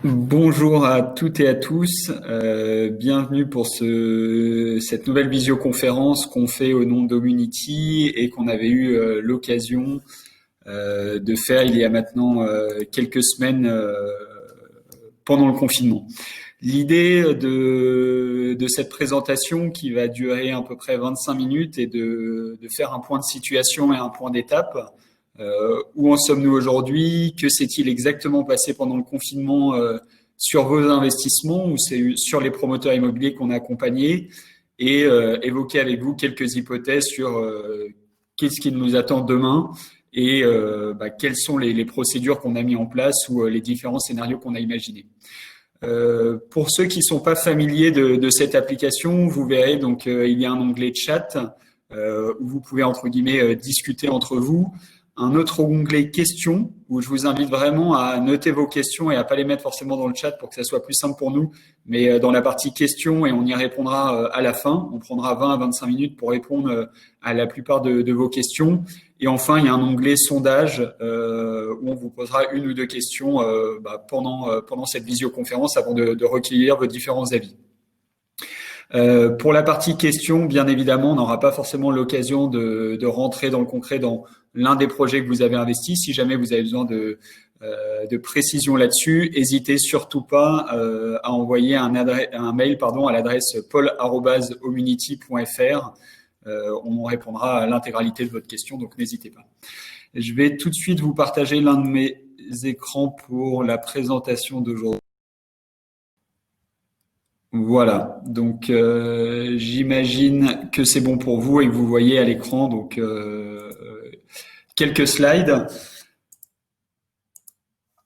Bonjour à toutes et à tous, bienvenue pour cette nouvelle visioconférence qu'on fait au nom d'Omunity et qu'on avait eu l'occasion de faire il y a maintenant quelques semaines pendant le confinement. L'idée de cette présentation qui va durer à peu près 25 minutes est de faire un point de situation et un point d'étape. Où en sommes-nous aujourd'hui? Que s'est-il exactement passé pendant le confinement sur vos investissements ou c'est sur les promoteurs immobiliers qu'on a accompagnés? Et évoquer avec vous quelques hypothèses sur qu'est-ce qui nous attend demain et quelles sont les procédures qu'on a mis en place ou les différents scénarios qu'on a imaginés. Pour ceux qui sont pas familiers de cette application, vous verrez donc il y a un onglet chat où vous pouvez entre guillemets discuter entre vous. Un autre onglet questions où je vous invite vraiment à noter vos questions et à pas les mettre forcément dans le chat pour que ça soit plus simple pour nous, mais dans la partie questions et on y répondra à la fin. On prendra 20 à 25 minutes pour répondre à la plupart de vos questions. Et enfin, il y a un onglet sondage où on vous posera une ou deux questions pendant cette visioconférence avant de recueillir vos différents avis. Pour la partie questions, bien évidemment, on n'aura pas forcément l'occasion de rentrer dans le concret dans l'un des projets que vous avez investis. Si jamais vous avez besoin de précision là-dessus, n'hésitez surtout pas à envoyer un mail à l'adresse paul@omunity.fr. On répondra à l'intégralité de votre question, donc n'hésitez pas. Je vais tout de suite vous partager l'un de mes écrans pour la présentation d'aujourd'hui. Voilà, donc j'imagine que c'est bon pour vous et que vous voyez à l'écran donc quelques slides.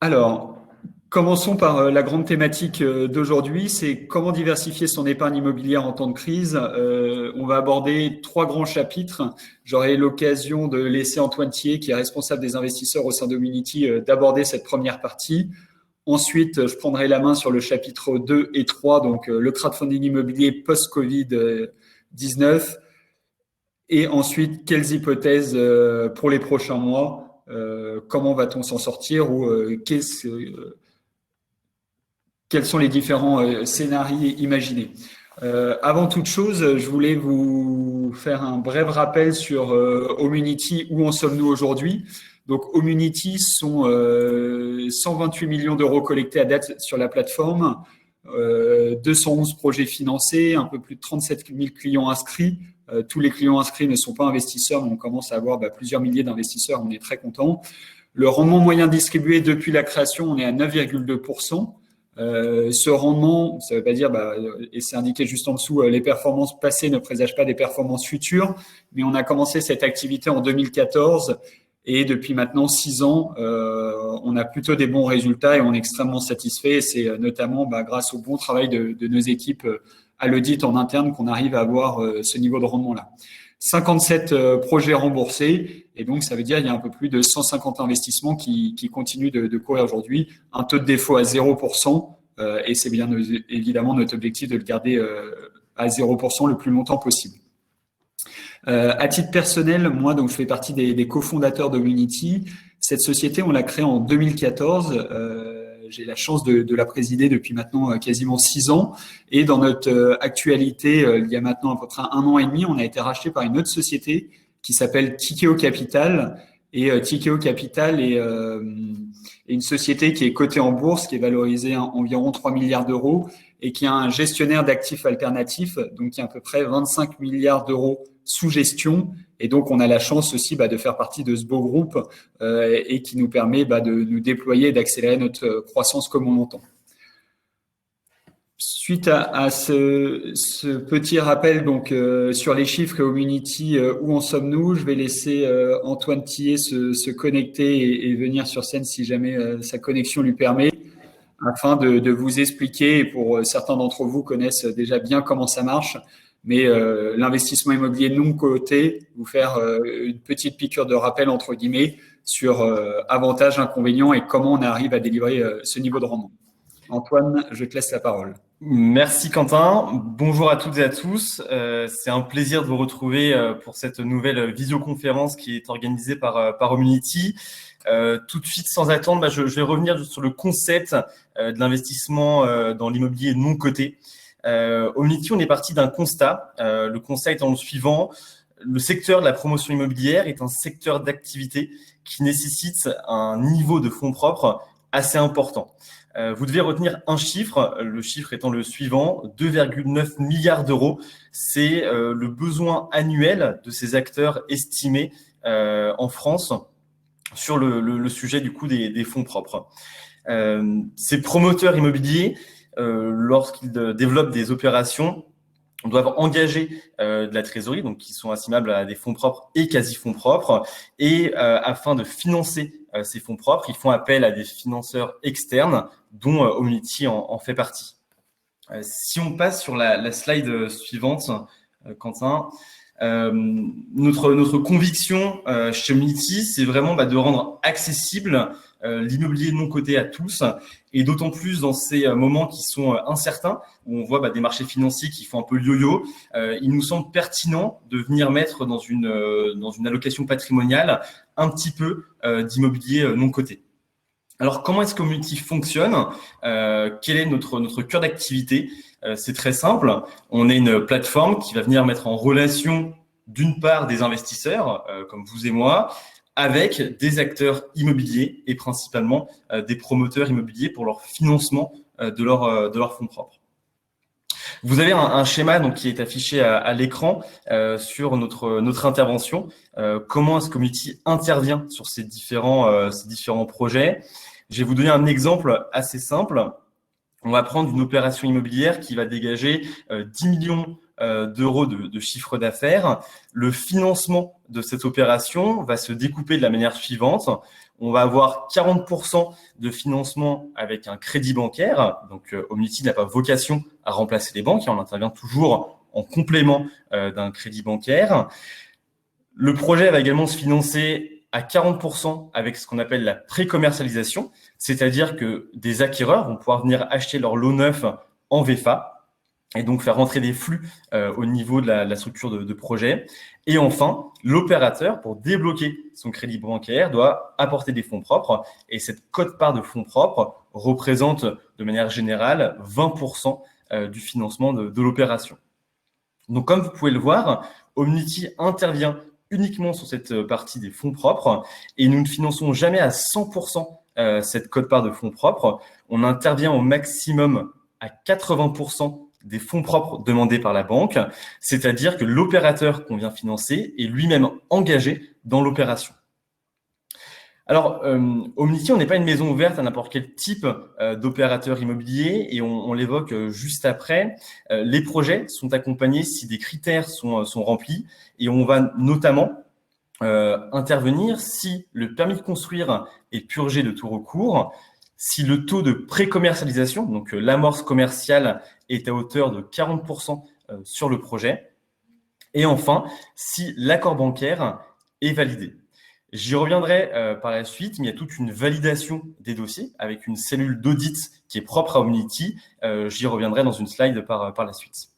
Alors, commençons par la grande thématique d'aujourd'hui, c'est comment diversifier son épargne immobilière en temps de crise. On va aborder 3 grands chapitres. J'aurai l'occasion de laisser Antoine Thier, qui est responsable des investisseurs au sein d'Omunity, d'aborder cette première partie. Ensuite, je prendrai la main sur le chapitre 2 et 3, donc le crowdfunding immobilier post-Covid-19. Et ensuite, quelles hypothèses pour les prochains mois? Comment va-t-on s'en sortir ou quels sont les différents scénarios imaginés? Avant toute chose, je voulais vous faire un bref rappel sur Omunity, où en sommes-nous aujourd'hui. Donc, Omunity sont 128 millions d'euros collectés à date sur la plateforme, 211 projets financés, un peu plus de 37 000 clients inscrits. Tous les clients inscrits ne sont pas investisseurs, mais on commence à avoir plusieurs milliers d'investisseurs. On est très content. Le rendement moyen distribué depuis la création, on est à 9,2%. Ce rendement, ça ne veut pas dire, et c'est indiqué juste en dessous, les performances passées ne présagent pas des performances futures, mais on a commencé cette activité en 2014 et depuis maintenant 6 ans, on a plutôt des bons résultats et on est extrêmement satisfait. C'est notamment grâce au bon travail de nos équipes à l'audit en interne qu'on arrive à avoir ce niveau de rendement-là. 57 projets remboursés et donc ça veut dire qu'il y a un peu plus de 150 investissements qui continuent de courir aujourd'hui. Un taux de défaut à 0% et c'est bien évidemment notre objectif de le garder à 0% le plus longtemps possible. À titre personnel, moi, donc, je fais partie des cofondateurs d'Omunity. Cette société, on l'a créée en 2014. J'ai la chance de la présider depuis maintenant quasiment 6 ans. Et dans notre actualité, il y a maintenant à peu près 1 an et demi, on a été racheté par une autre société qui s'appelle Tikeo Capital. Et Tikeo Capital est une société qui est cotée en bourse, qui est valorisée à environ 3 milliards d'euros et qui a un gestionnaire d'actifs alternatifs, donc qui a à peu près 25 milliards d'euros sous gestion. Et donc, on a la chance aussi de faire partie de ce beau groupe et qui nous permet de nous déployer et d'accélérer notre croissance comme on l'entend. Suite à ce petit rappel donc sur les chiffres et Omunity, où en sommes-nous? Je vais laisser Antoine Thier se connecter et venir sur scène si jamais sa connexion lui permet, afin de vous expliquer, et pour certains d'entre vous connaissent déjà bien comment ça marche, mais l'investissement immobilier non coté, vous faire une petite piqûre de rappel entre guillemets sur avantages, inconvénients et comment on arrive à délivrer ce niveau de rendement. Antoine, je te laisse la parole. Merci Quentin, bonjour à toutes et à tous. C'est un plaisir de vous retrouver pour cette nouvelle visioconférence qui est organisée par Omunity. Tout de suite, sans attendre, je vais revenir sur le concept de l'investissement dans l'immobilier non coté. Omnity, on est parti d'un constat. Le constat étant le suivant: le secteur de la promotion immobilière est un secteur d'activité qui nécessite un niveau de fonds propres assez important. Vous devez retenir un chiffre, le chiffre étant le suivant: 2,9 milliards d'euros. C'est le besoin annuel de ces acteurs estimés en France sur le sujet du coup des fonds propres. Ces promoteurs immobiliers, lorsqu'ils développent des opérations, doivent engager de la trésorerie, donc qui sont assimilables à des fonds propres et quasi-fonds propres. Et afin de financer ces fonds propres, ils font appel à des financeurs externes, dont Omnity en fait partie. Si on passe sur la slide suivante, Quentin, notre conviction chez Omnity, c'est vraiment de rendre accessible l'immobilier non coté à tous, et d'autant plus dans ces moments qui sont incertains, où on voit des marchés financiers qui font un peu le yo-yo. Il nous semble pertinent de venir mettre dans une allocation patrimoniale un petit peu d'immobilier non coté. Alors, comment est-ce qu'Omnity fonctionne? Quel est notre cœur d'activité? C'est très simple. On est une plateforme qui va venir mettre en relation, d'une part, des investisseurs, comme vous et moi, avec des acteurs immobiliers et principalement des promoteurs immobiliers pour leur financement de leurs fonds propres. Vous avez un schéma donc, qui est affiché à l'écran sur notre intervention. Comment est-ce qu'Omnity intervient sur ces différents projets? Je vais vous donner un exemple assez simple. On va prendre une opération immobilière qui va dégager 10 millions d'euros de chiffre d'affaires. Le financement de cette opération va se découper de la manière suivante. On va avoir 40% de financement avec un crédit bancaire. Donc, Omnity n'a pas vocation à remplacer les banques. On intervient toujours en complément d'un crédit bancaire. Le projet va également se financer à 40% avec ce qu'on appelle la pré-commercialisation, c'est-à-dire que des acquéreurs vont pouvoir venir acheter leur lot neuf en VFA et donc faire rentrer des flux au niveau de la structure de projet. Et enfin, l'opérateur, pour débloquer son crédit bancaire, doit apporter des fonds propres, et cette quote-part de fonds propres représente de manière générale 20% du financement de l'opération. Donc, comme vous pouvez le voir, Omnity intervient uniquement sur cette partie des fonds propres, et nous ne finançons jamais à 100% cette quote-part de fonds propres. On intervient au maximum à 80% des fonds propres demandés par la banque, c'est-à-dire que l'opérateur qu'on vient financer est lui-même engagé dans l'opération. Alors, Omnity, on n'est pas une maison ouverte à n'importe quel type d'opérateur immobilier, et on l'évoque juste après. Les projets sont accompagnés si des critères sont remplis, et on va notamment intervenir si le permis de construire est purgé de tout recours, si le taux de pré-commercialisation, donc l'amorce commerciale, est à hauteur de 40% sur le projet, et enfin, si l'accord bancaire est validé. J'y reviendrai par la suite, mais il y a toute une validation des dossiers avec une cellule d'audit qui est propre à Omnity. J'y reviendrai dans une slide par la suite.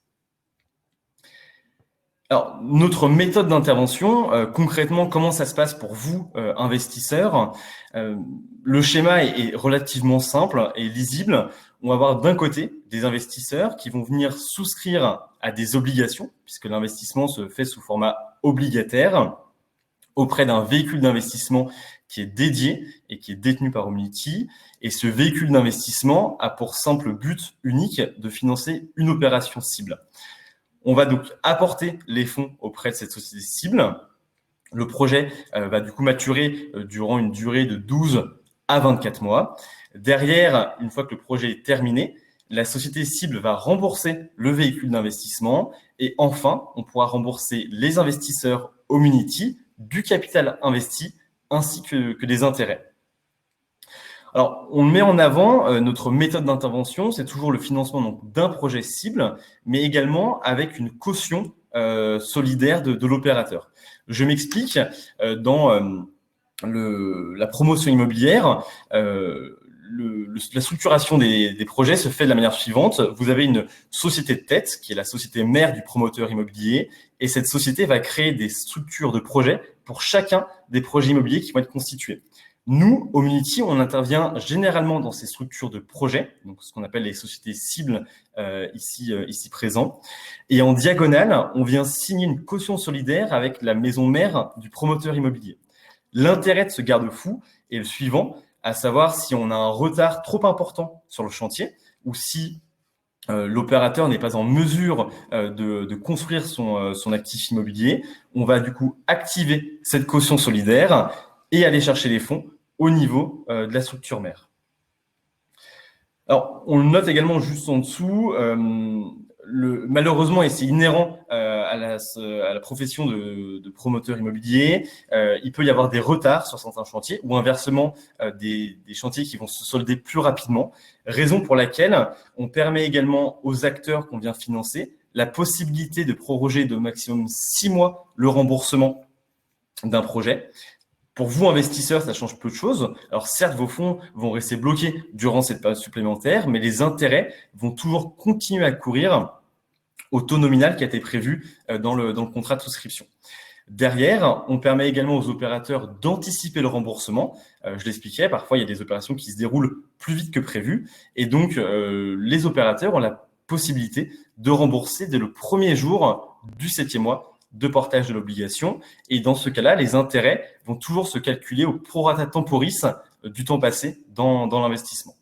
Alors, notre méthode d'intervention, concrètement, comment ça se passe pour vous, investisseurs? Le schéma est relativement simple et lisible. On va avoir d'un côté des investisseurs qui vont venir souscrire à des obligations, puisque l'investissement se fait sous format obligataire, auprès d'un véhicule d'investissement qui est dédié et qui est détenu par Omnity. Et ce véhicule d'investissement a pour simple but unique de financer une opération cible. On va donc apporter les fonds auprès de cette société cible. Le projet va du coup maturer durant une durée de 12 à 24 mois. Derrière, une fois que le projet est terminé, la société cible va rembourser le véhicule d'investissement. Et enfin, on pourra rembourser les investisseurs Omnity du capital investi ainsi que des intérêts. Alors, on met en avant notre méthode d'intervention, c'est toujours le financement d'un projet cible, mais également avec une caution solidaire de l'opérateur. Je m'explique, dans la promotion immobilière, la structuration des projets se fait de la manière suivante. Vous avez une société de tête, qui est la société mère du promoteur immobilier, et cette société va créer des structures de projets pour chacun des projets immobiliers qui vont être constitués. Nous, Homunity, on intervient généralement dans ces structures de projet, donc ce qu'on appelle les sociétés cibles ici présents. Et en diagonale, on vient signer une caution solidaire avec la maison mère du promoteur immobilier. L'intérêt de ce garde-fou est le suivant, à savoir si on a un retard trop important sur le chantier ou si l'opérateur n'est pas en mesure de construire son actif immobilier, on va du coup activer cette caution solidaire et aller chercher les fonds au niveau de la structure mère. Alors, on le note également juste en dessous, malheureusement, et c'est inhérent à la profession de promoteur immobilier, il peut y avoir des retards sur certains chantiers ou inversement des chantiers qui vont se solder plus rapidement, raison pour laquelle on permet également aux acteurs qu'on vient financer la possibilité de proroger de maximum 6 mois le remboursement d'un projet. Pour vous, investisseurs, ça change peu de choses. Alors certes, vos fonds vont rester bloqués durant cette période supplémentaire, mais les intérêts vont toujours continuer à courir au taux nominal qui a été prévu dans le contrat de souscription. Derrière, on permet également aux opérateurs d'anticiper le remboursement. Je l'expliquais, parfois il y a des opérations qui se déroulent plus vite que prévu, et donc les opérateurs ont la possibilité de rembourser dès le premier jour du 7e mois de portage de l'obligation. Et dans ce cas-là, les intérêts vont toujours se calculer au prorata temporis du temps passé dans l'investissement.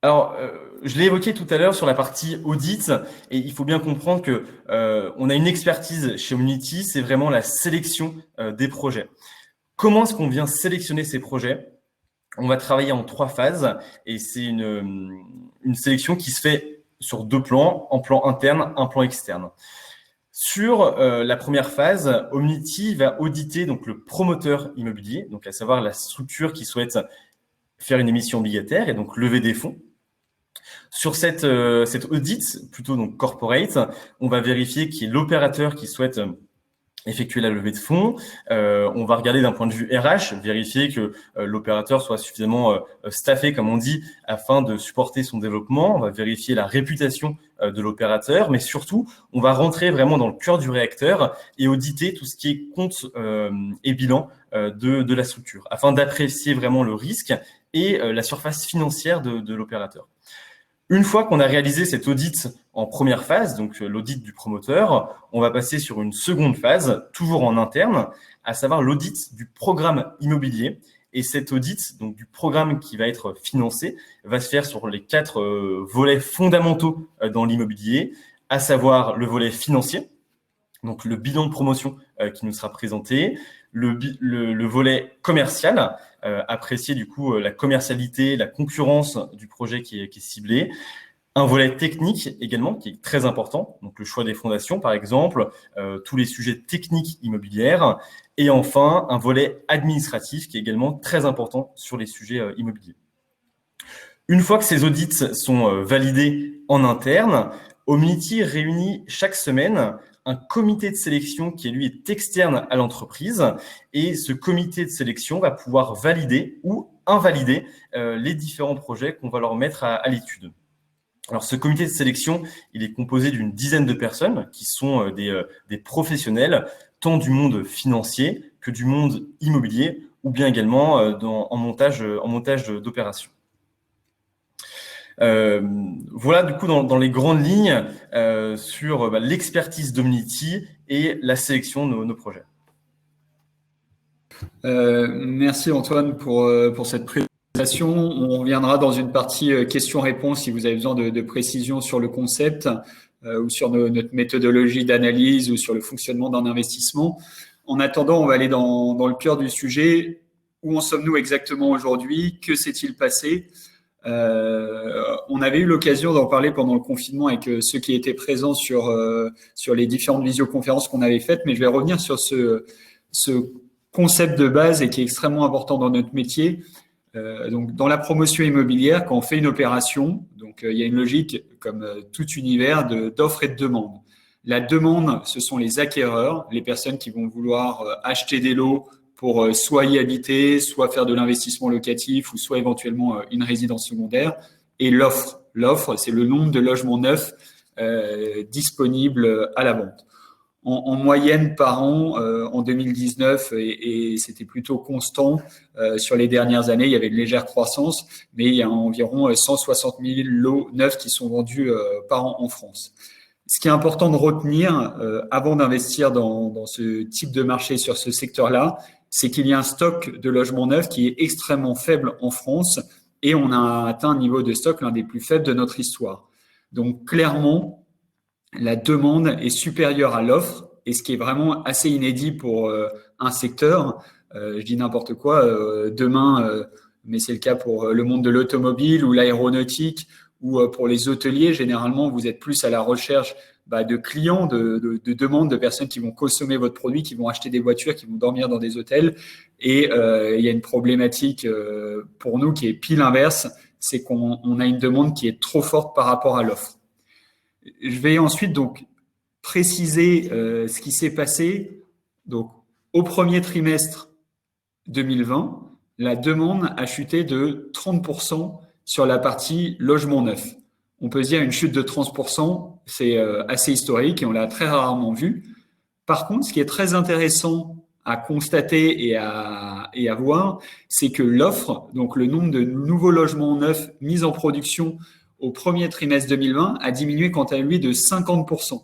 Alors, je l'ai évoqué tout à l'heure sur la partie audit, et il faut bien comprendre que on a une expertise chez Homunity, c'est vraiment la sélection des projets. Comment est-ce qu'on vient sélectionner ces projets? On va travailler en 3 phases, et c'est une sélection qui se fait sur 2 plans, un plan interne, un plan externe. Sur la première phase, Homunity va auditer donc le promoteur immobilier, donc à savoir la structure qui souhaite faire une émission obligataire et donc lever des fonds. Sur cette audit, plutôt donc corporate, on va vérifier qui est l'opérateur qui souhaite effectuer la levée de fonds. On va regarder d'un point de vue RH, vérifier que l'opérateur soit suffisamment staffé, comme on dit, afin de supporter son développement. On va vérifier la réputation de l'opérateur, mais surtout, on va rentrer vraiment dans le cœur du réacteur et auditer tout ce qui est compte et bilan de la structure, afin d'apprécier vraiment le risque et la surface financière de l'opérateur. Une fois qu'on a réalisé cet audit en première phase, donc l'audit du promoteur, on va passer sur une seconde phase, toujours en interne, à savoir l'audit du programme immobilier. Et cet audit donc du programme qui va être financé va se faire sur les 4 volets fondamentaux dans l'immobilier, à savoir le volet financier, donc le bilan de promotion qui nous sera présenté, le volet commercial, apprécier du coup la commercialité, la concurrence du projet qui est ciblé. Un volet technique également qui est très important, donc le choix des fondations par exemple, tous les sujets techniques immobilières. Et enfin, un volet administratif qui est également très important sur les sujets immobiliers. Une fois que ces audits sont validés en interne, Homunity réunit chaque semaine un comité de sélection qui, lui, est externe à l'entreprise. Et ce comité de sélection va pouvoir valider ou invalider les différents projets qu'on va leur mettre à l'étude. Alors, ce comité de sélection, il est composé d'une dizaine de personnes qui sont des professionnels, tant du monde financier que du monde immobilier, ou bien également en montage d'opérations. Voilà du coup dans les grandes lignes sur l'expertise d'Homunity et la sélection de nos projets. Merci Antoine pour cette présentation. On reviendra dans une partie questions-réponses si vous avez besoin de précision sur le concept ou sur notre méthodologie d'analyse ou sur le fonctionnement d'un investissement. En attendant, on va aller dans le cœur du sujet. Où en sommes-nous exactement aujourd'hui? Que s'est-il passé? On avait eu l'occasion d'en parler pendant le confinement avec ceux qui étaient présents sur les différentes visioconférences qu'on avait faites, mais je vais revenir sur ce concept de base et qui est extrêmement important dans notre métier. Donc, dans la promotion immobilière, quand on fait une opération, donc il y a une logique comme tout univers d'offre et de demande. La demande, ce sont les acquéreurs, les personnes qui vont vouloir acheter des lots pour soit y habiter, soit faire de l'investissement locatif ou soit éventuellement une résidence secondaire. Et l'offre, c'est le nombre de logements neufs disponibles à la vente. en moyenne par an en 2019 et c'était plutôt constant sur les dernières années. Il y avait une légère croissance, mais il y a environ 160 000 lots neufs qui sont vendus par an en France. Ce qui est important de retenir avant d'investir dans ce type de marché sur ce secteur-là, c'est qu'il y a un stock de logements neufs qui est extrêmement faible en France et on a atteint un niveau de stock l'un des plus faibles de notre histoire. Donc clairement, la demande est supérieure à l'offre et ce qui est vraiment assez inédit pour un secteur. Je dis n'importe quoi, demain, mais c'est le cas pour le monde de l'automobile ou l'aéronautique ou pour les hôteliers. Généralement, vous êtes plus à la recherche de clients, de demandes, de personnes qui vont consommer votre produit, qui vont acheter des voitures, qui vont dormir dans des hôtels. Et il y a une problématique pour nous qui est pile inverse, c'est qu'on a une demande qui est trop forte par rapport à l'offre. Je vais ensuite donc préciser ce qui s'est passé. Donc, au premier trimestre 2020, la demande a chuté de 30% sur la partie logement neuf. On peut se dire une chute de 30%, c'est assez historique et on l'a très rarement vu. Par contre, ce qui est très intéressant à constater et à voir, c'est que l'offre, donc le nombre de nouveaux logements neufs mis en production au premier trimestre 2020 a diminué quant à lui de 50%.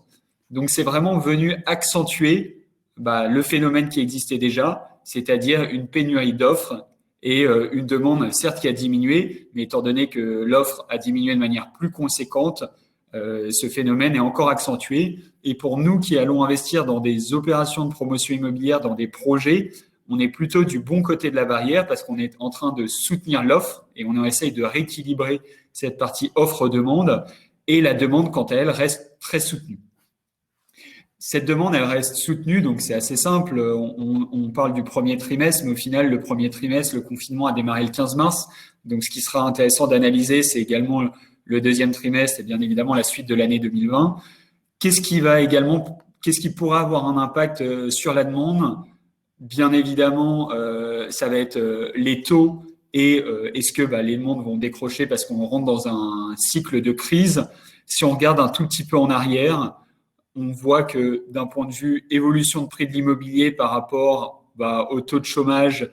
Donc, c'est vraiment venu accentuer le phénomène qui existait déjà, c'est-à-dire une pénurie d'offres et une demande, certes, qui a diminué, mais étant donné que l'offre a diminué de manière plus conséquente, ce phénomène est encore accentué. Et pour nous qui allons investir dans des opérations de promotion immobilière, dans des projets, on est plutôt du bon côté de la barrière parce qu'on est en train de soutenir l'offre et on essaye de rééquilibrer cette partie offre-demande et la demande, quant à elle, reste très soutenue. Cette demande, elle reste soutenue, donc c'est assez simple. On parle du premier trimestre, mais au final, le premier trimestre, le confinement a démarré le 15 mars. Donc, ce qui sera intéressant d'analyser, c'est également le deuxième trimestre et bien évidemment la suite de l'année 2020. Qu'est-ce qui pourra avoir un impact sur la demande ? Bien évidemment, ça va être les taux et est-ce que les demandes vont décrocher parce qu'on rentre dans un cycle de crise. Si on regarde un tout petit peu en arrière, on voit que d'un point de vue évolution de prix de l'immobilier par rapport au taux de chômage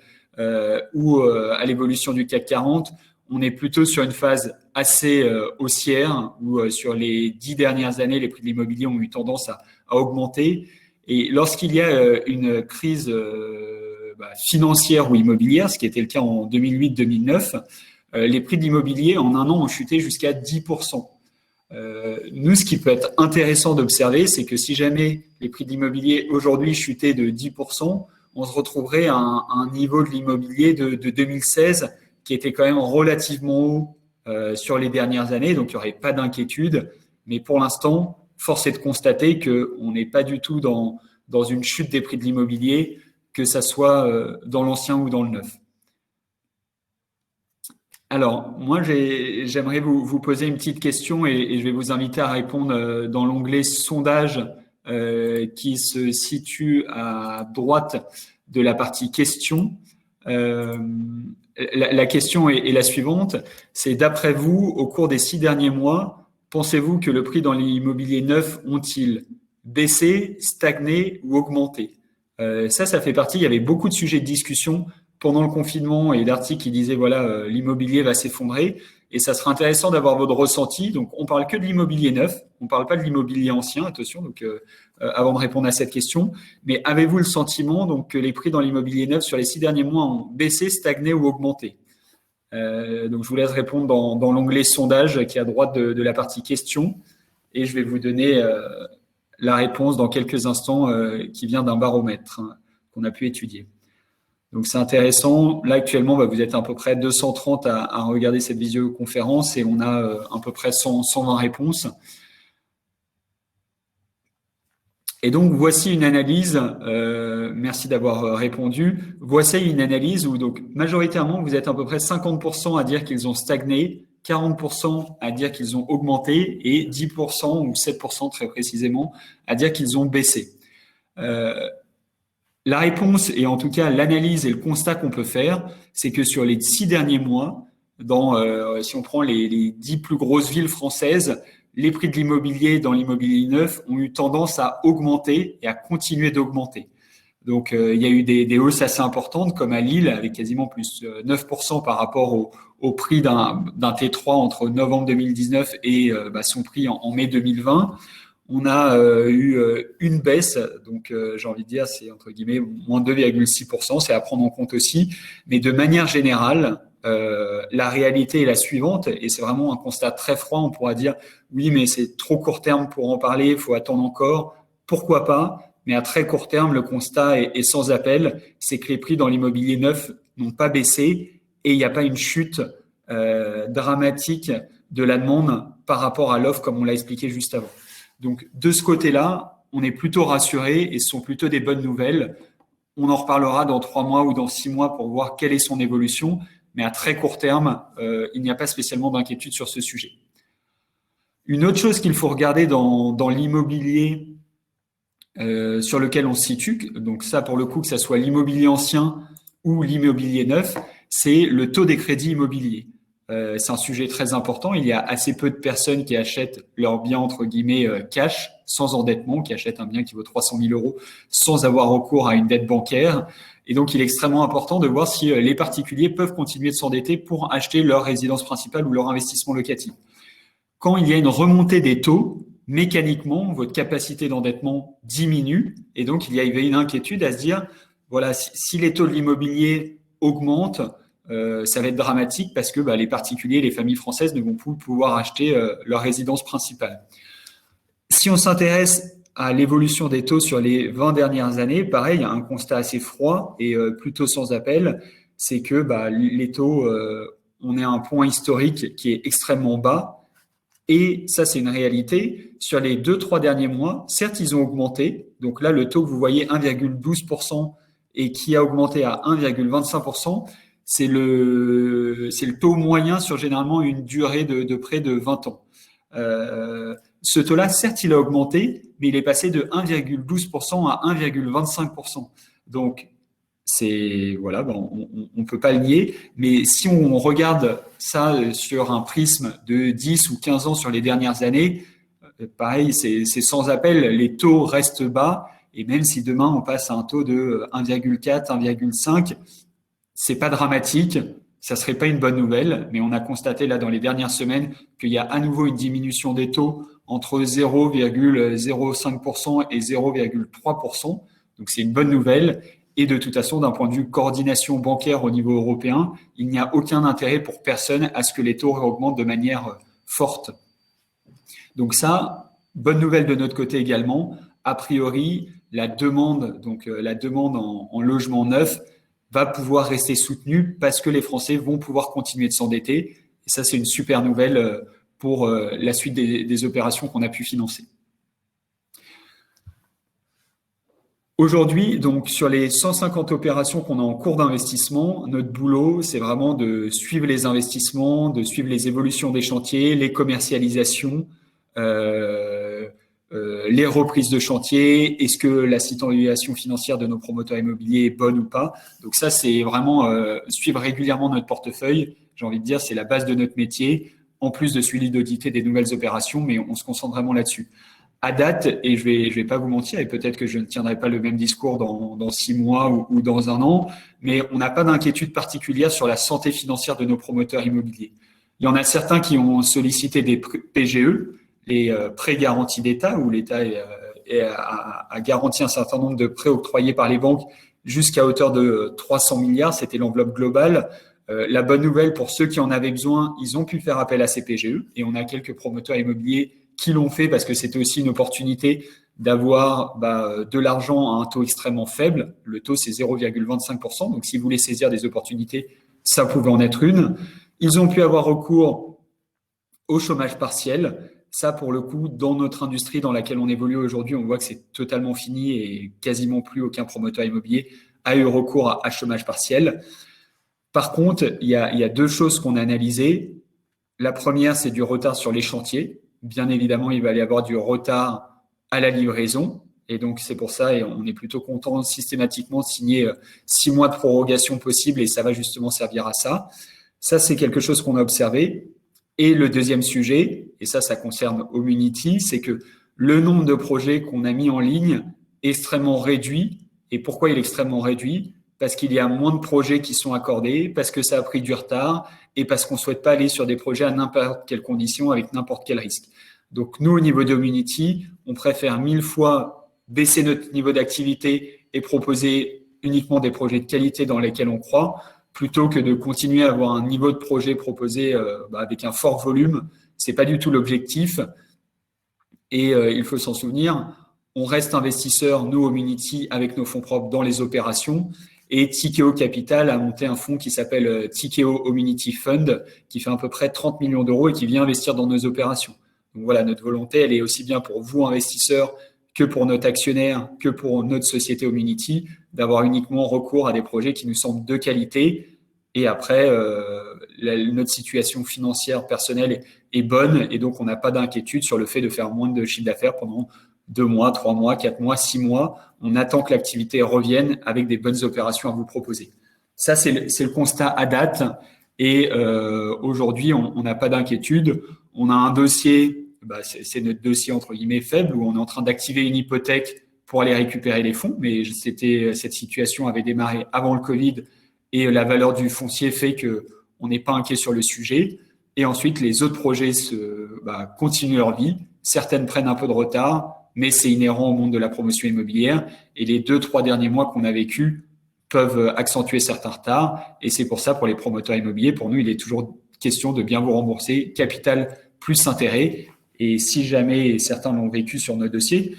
ou à l'évolution du CAC 40, on est plutôt sur une phase assez haussière où sur les 10 dernières années, les prix de l'immobilier ont eu tendance à augmenter. Et lorsqu'il y a une crise financière ou immobilière, ce qui était le cas en 2008-2009, les prix de l'immobilier en un an ont chuté jusqu'à 10%. Nous, ce qui peut être intéressant d'observer, c'est que si jamais les prix de l'immobilier aujourd'hui chutaient de 10%, on se retrouverait à un niveau de l'immobilier de 2016 qui était quand même relativement haut sur les dernières années, donc il n'y aurait pas d'inquiétude. Mais pour l'instant, force est de constater qu'on n'est pas du tout dans une chute des prix de l'immobilier, que ça soit dans l'ancien ou dans le neuf. Alors, moi, j'aimerais vous poser une petite question et je vais vous inviter à répondre dans l'onglet sondage qui se situe à droite de la partie questions. La question est la suivante, c'est d'après vous, au cours des 6 derniers mois, pensez-vous que le prix dans l'immobilier neuf ont-ils baissé, stagné ou augmenté ? Ça fait partie, il y avait beaucoup de sujets de discussion pendant le confinement et d'articles qui disaient l'immobilier va s'effondrer et ça sera intéressant d'avoir votre ressenti. Donc, on parle que de l'immobilier neuf, on parle pas de l'immobilier ancien, attention, donc avant de répondre à cette question. Mais avez-vous le sentiment donc que les prix dans l'immobilier neuf sur les 6 derniers mois ont baissé, stagné ou augmenté ? Donc, je vous laisse répondre dans l'onglet sondage qui est à droite de la partie questions et je vais vous donner la réponse dans quelques instants qui vient d'un baromètre qu'on a pu étudier. Donc, c'est intéressant. Là, actuellement, vous êtes à peu près 230 à regarder cette visioconférence et on a à peu près 120 réponses. Et donc, voici une analyse. Merci d'avoir répondu. Voici une analyse où, donc, majoritairement, vous êtes à peu près 50% à dire qu'ils ont stagné, 40% à dire qu'ils ont augmenté et 10% ou 7% très précisément à dire qu'ils ont baissé. La réponse, et en tout cas l'analyse et le constat qu'on peut faire, c'est que sur les 6 derniers mois, si on prend les 10 plus grosses villes françaises, les prix de l'immobilier dans l'immobilier neuf ont eu tendance à augmenter et à continuer d'augmenter. Donc, il y a eu des hausses assez importantes, comme à Lille, avec quasiment plus 9% par rapport au prix d'un T3 entre novembre 2019 et son prix en mai 2020. On a eu une baisse, donc j'ai envie de dire, c'est entre guillemets moins 2,6%, c'est à prendre en compte aussi. Mais de manière générale, la réalité est la suivante, et c'est vraiment un constat très froid. On pourra dire, oui, mais c'est trop court terme pour en parler, il faut attendre encore. Pourquoi pas? Mais à très court terme, le constat est sans appel, c'est que les prix dans l'immobilier neuf n'ont pas baissé et il n'y a pas une chute dramatique de la demande par rapport à l'offre, comme on l'a expliqué juste avant. Donc, de ce côté-là, on est plutôt rassuré et ce sont plutôt des bonnes nouvelles. On en reparlera dans 3 mois ou dans 6 mois pour voir quelle est son évolution, mais à très court terme, il n'y a pas spécialement d'inquiétude sur ce sujet. Une autre chose qu'il faut regarder dans l'immobilier sur lequel on se situe, donc ça pour le coup, que ça soit l'immobilier ancien ou l'immobilier neuf, c'est le taux des crédits immobiliers. C'est un sujet très important. Il y a assez peu de personnes qui achètent leur bien, entre guillemets, cash, sans endettement, qui achètent un bien qui vaut 300 000 euros sans avoir recours à une dette bancaire. Et donc, il est extrêmement important de voir si les particuliers peuvent continuer de s'endetter pour acheter leur résidence principale ou leur investissement locatif. Quand il y a une remontée des taux, mécaniquement, votre capacité d'endettement diminue. Et donc, il y avait une inquiétude à se dire, voilà, si les taux de l'immobilier augmentent, ça va être dramatique parce que les particuliers, les familles françaises ne vont plus pouvoir acheter leur résidence principale. Si on s'intéresse à l'évolution des taux sur les 20 dernières années, pareil, il y a un constat assez froid et plutôt sans appel, c'est que les taux, on est à un point historique qui est extrêmement bas. Et ça, c'est une réalité. Sur les 2-3 derniers mois, certes, ils ont augmenté. Donc là, le taux que vous voyez, 1,12% et qui a augmenté à 1,25%, c'est le taux moyen sur généralement une durée de près de 20 ans. Ce taux-là, certes, il a augmenté, mais il est passé de 1,12% à 1,25%. Donc, voilà, on peut pas le nier, mais si on regarde ça sur un prisme de 10 ou 15 ans sur les dernières années, pareil, c'est sans appel, les taux restent bas, et même si demain on passe à un taux de 1,4, 1,5, c'est pas dramatique, ça serait pas une bonne nouvelle, mais on a constaté là dans les dernières semaines qu'il y a à nouveau une diminution des taux entre 0,05% et 0,3%, donc c'est une bonne nouvelle. Et de toute façon, d'un point de vue coordination bancaire au niveau européen, il n'y a aucun intérêt pour personne à ce que les taux augmentent de manière forte. Donc ça, bonne nouvelle de notre côté également. A priori, la demande en logement neuf va pouvoir rester soutenue parce que les Français vont pouvoir continuer de s'endetter. Et ça, c'est une super nouvelle pour la suite des opérations qu'on a pu financer. Aujourd'hui, donc sur les 150 opérations qu'on a en cours d'investissement, notre boulot, c'est vraiment de suivre les investissements, de suivre les évolutions des chantiers, les commercialisations, les reprises de chantier. Est-ce que la situation financière de nos promoteurs immobiliers est bonne ou pas? Donc ça, c'est vraiment suivre régulièrement notre portefeuille. J'ai envie de dire, c'est la base de notre métier, en plus de suivi d'auditer des nouvelles opérations, mais on se concentre vraiment là-dessus. À date, et je vais pas vous mentir, et peut-être que je ne tiendrai pas le même discours dans 6 mois ou dans 1 an, mais on n'a pas d'inquiétude particulière sur la santé financière de nos promoteurs immobiliers. Il y en a certains qui ont sollicité des PGE, les prêts garantis d'État, où l'État a garanti un certain nombre de prêts octroyés par les banques jusqu'à hauteur de 300 milliards, c'était l'enveloppe globale. La bonne nouvelle pour ceux qui en avaient besoin, ils ont pu faire appel à ces PGE, et on a quelques promoteurs immobiliers qui l'ont fait parce que c'était aussi une opportunité d'avoir de l'argent à un taux extrêmement faible. Le taux, c'est 0,25%. Donc, si vous voulez saisir des opportunités, ça pouvait en être une. Ils ont pu avoir recours au chômage partiel. Ça, pour le coup, dans notre industrie dans laquelle on évolue aujourd'hui, on voit que c'est totalement fini et quasiment plus aucun promoteur immobilier a eu recours à chômage partiel. Par contre, il y a 2 choses qu'on a analysées. La première, c'est du retard sur les chantiers. Bien évidemment, il va y avoir du retard à la livraison. Et donc, c'est pour ça, et on est plutôt content systématiquement de signer 6 mois de prorogation possible et ça va justement servir à ça. Ça, c'est quelque chose qu'on a observé. Et le deuxième sujet, et ça concerne Homunity, c'est que le nombre de projets qu'on a mis en ligne est extrêmement réduit. Et pourquoi il est extrêmement réduit? Parce qu'il y a moins de projets qui sont accordés, parce que ça a pris du retard et parce qu'on ne souhaite pas aller sur des projets à n'importe quelle condition, avec n'importe quel risque. Donc nous, au niveau d'Homunity, on préfère 1000 fois baisser notre niveau d'activité et proposer uniquement des projets de qualité dans lesquels on croit, plutôt que de continuer à avoir un niveau de projet proposé avec un fort volume. C'est pas du tout l'objectif. Et il faut s'en souvenir, on reste investisseur, nous, Homunity, avec nos fonds propres dans les opérations. Et Tikeo Capital a monté un fonds qui s'appelle Tikeo Homunity Fund, qui fait à peu près 30 millions d'euros et qui vient investir dans nos opérations. Donc voilà, notre volonté, elle est aussi bien pour vous, investisseurs, que pour notre actionnaire, que pour notre société Homunity, d'avoir uniquement recours à des projets qui nous semblent de qualité. Et après, notre situation financière personnelle est bonne et donc on n'a pas d'inquiétude sur le fait de faire moins de chiffre d'affaires pendant 2 mois, 3 mois, 4 mois, 6 mois. On attend que l'activité revienne avec des bonnes opérations à vous proposer. Ça, c'est le constat à date. Et aujourd'hui, on n'a pas d'inquiétude. On a un dossier, c'est notre dossier entre guillemets faible, où on est en train d'activer une hypothèque pour aller récupérer les fonds. Mais cette situation avait démarré avant le Covid et la valeur du foncier fait qu'on n'est pas inquiet sur le sujet. Et ensuite, les autres projets continuent leur vie. Certaines prennent un peu de retard, mais c'est inhérent au monde de la promotion immobilière. Et les 2-3 derniers mois qu'on a vécu peuvent accentuer certains retards. Et c'est pour ça, pour les promoteurs immobiliers, pour nous, il est toujours question de bien vous rembourser capital plus intérêt. Et si jamais, et certains l'ont vécu sur nos dossiers,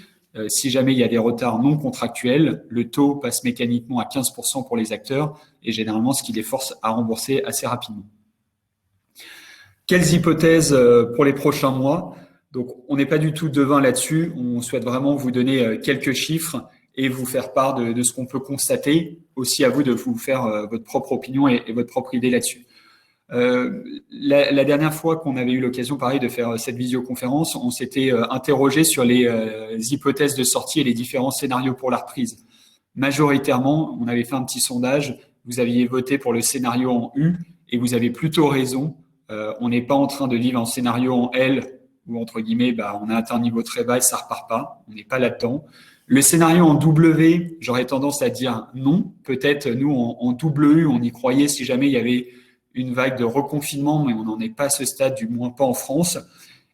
si jamais il y a des retards non contractuels, le taux passe mécaniquement à 15% pour les acteurs et généralement, ce qui les force à rembourser assez rapidement. Quelles hypothèses pour les prochains mois? Donc, on n'est pas du tout devin là-dessus. On souhaite vraiment vous donner quelques chiffres et vous faire part de ce qu'on peut constater. Aussi à vous de vous faire votre propre opinion et votre propre idée là-dessus. La dernière fois qu'on avait eu l'occasion, pareil, de faire cette visioconférence, on s'était interrogé sur les hypothèses de sortie et les différents scénarios pour la reprise. Majoritairement, on avait fait un petit sondage. Vous aviez voté pour le scénario en U et vous avez plutôt raison. On n'est pas en train de vivre un scénario en L où, entre guillemets, on a atteint un niveau très bas et ça repart pas. On n'est pas là-dedans. Le scénario en W, j'aurais tendance à dire non. Peut-être, nous, en WU, on y croyait si jamais il y avait une vague de reconfinement, mais on n'en est pas à ce stade, du moins pas en France.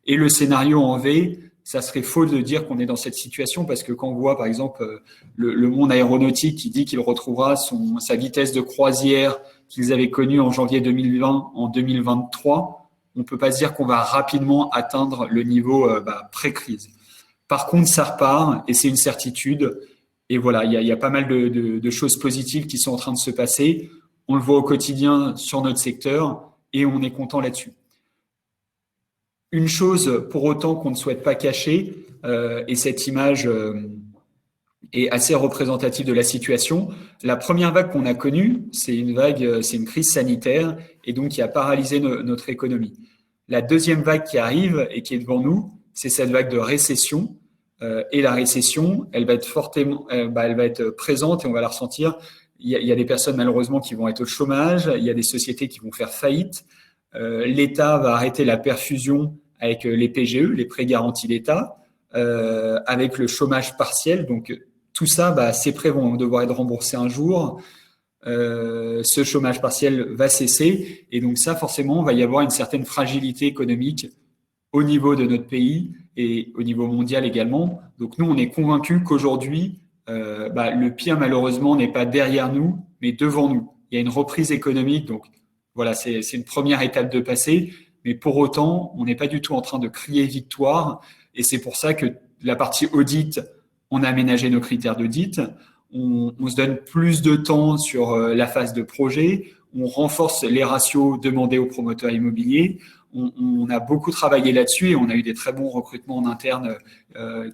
Et le scénario en V, ça serait faux de dire qu'on est dans cette situation parce que quand on voit, par exemple, le monde aéronautique qui dit qu'il retrouvera sa vitesse de croisière qu'ils avaient connue en janvier 2020 en 2023, on ne peut pas se dire qu'on va rapidement atteindre le niveau pré-crise. Par contre, ça repart et c'est une certitude. Et voilà, il y a pas mal de choses positives qui sont en train de se passer. On le voit au quotidien sur notre secteur et on est content là-dessus. Une chose pour autant qu'on ne souhaite pas cacher, et cette image est assez représentative de la situation. La première vague qu'on a connue, c'est une crise sanitaire et donc qui a paralysé notre économie. La deuxième vague qui arrive et qui est devant nous, c'est cette vague de récession. Et la récession, elle va être présente et on va la ressentir. Il y a des personnes malheureusement qui vont être au chômage, il y a des sociétés qui vont faire faillite. L'État va arrêter la perfusion avec les PGE, les prêts garantis d'État, avec le chômage partiel. Donc tout ça, ces prêts vont devoir être remboursés un jour. Ce chômage partiel va cesser et donc ça, forcément, il va y avoir une certaine fragilité économique au niveau de notre pays et au niveau mondial également. Donc nous, on est convaincus qu'aujourd'hui, le pire, malheureusement, n'est pas derrière nous, mais devant nous. Il y a une reprise économique, donc voilà, c'est une première étape de passé, mais pour autant, on n'est pas du tout en train de crier victoire, et c'est pour ça que la partie audit, on a aménagé nos critères d'audit, on se donne plus de temps sur la phase de projet, on renforce les ratios demandés aux promoteurs immobiliers, on a beaucoup travaillé là-dessus et on a eu des très bons recrutements en interne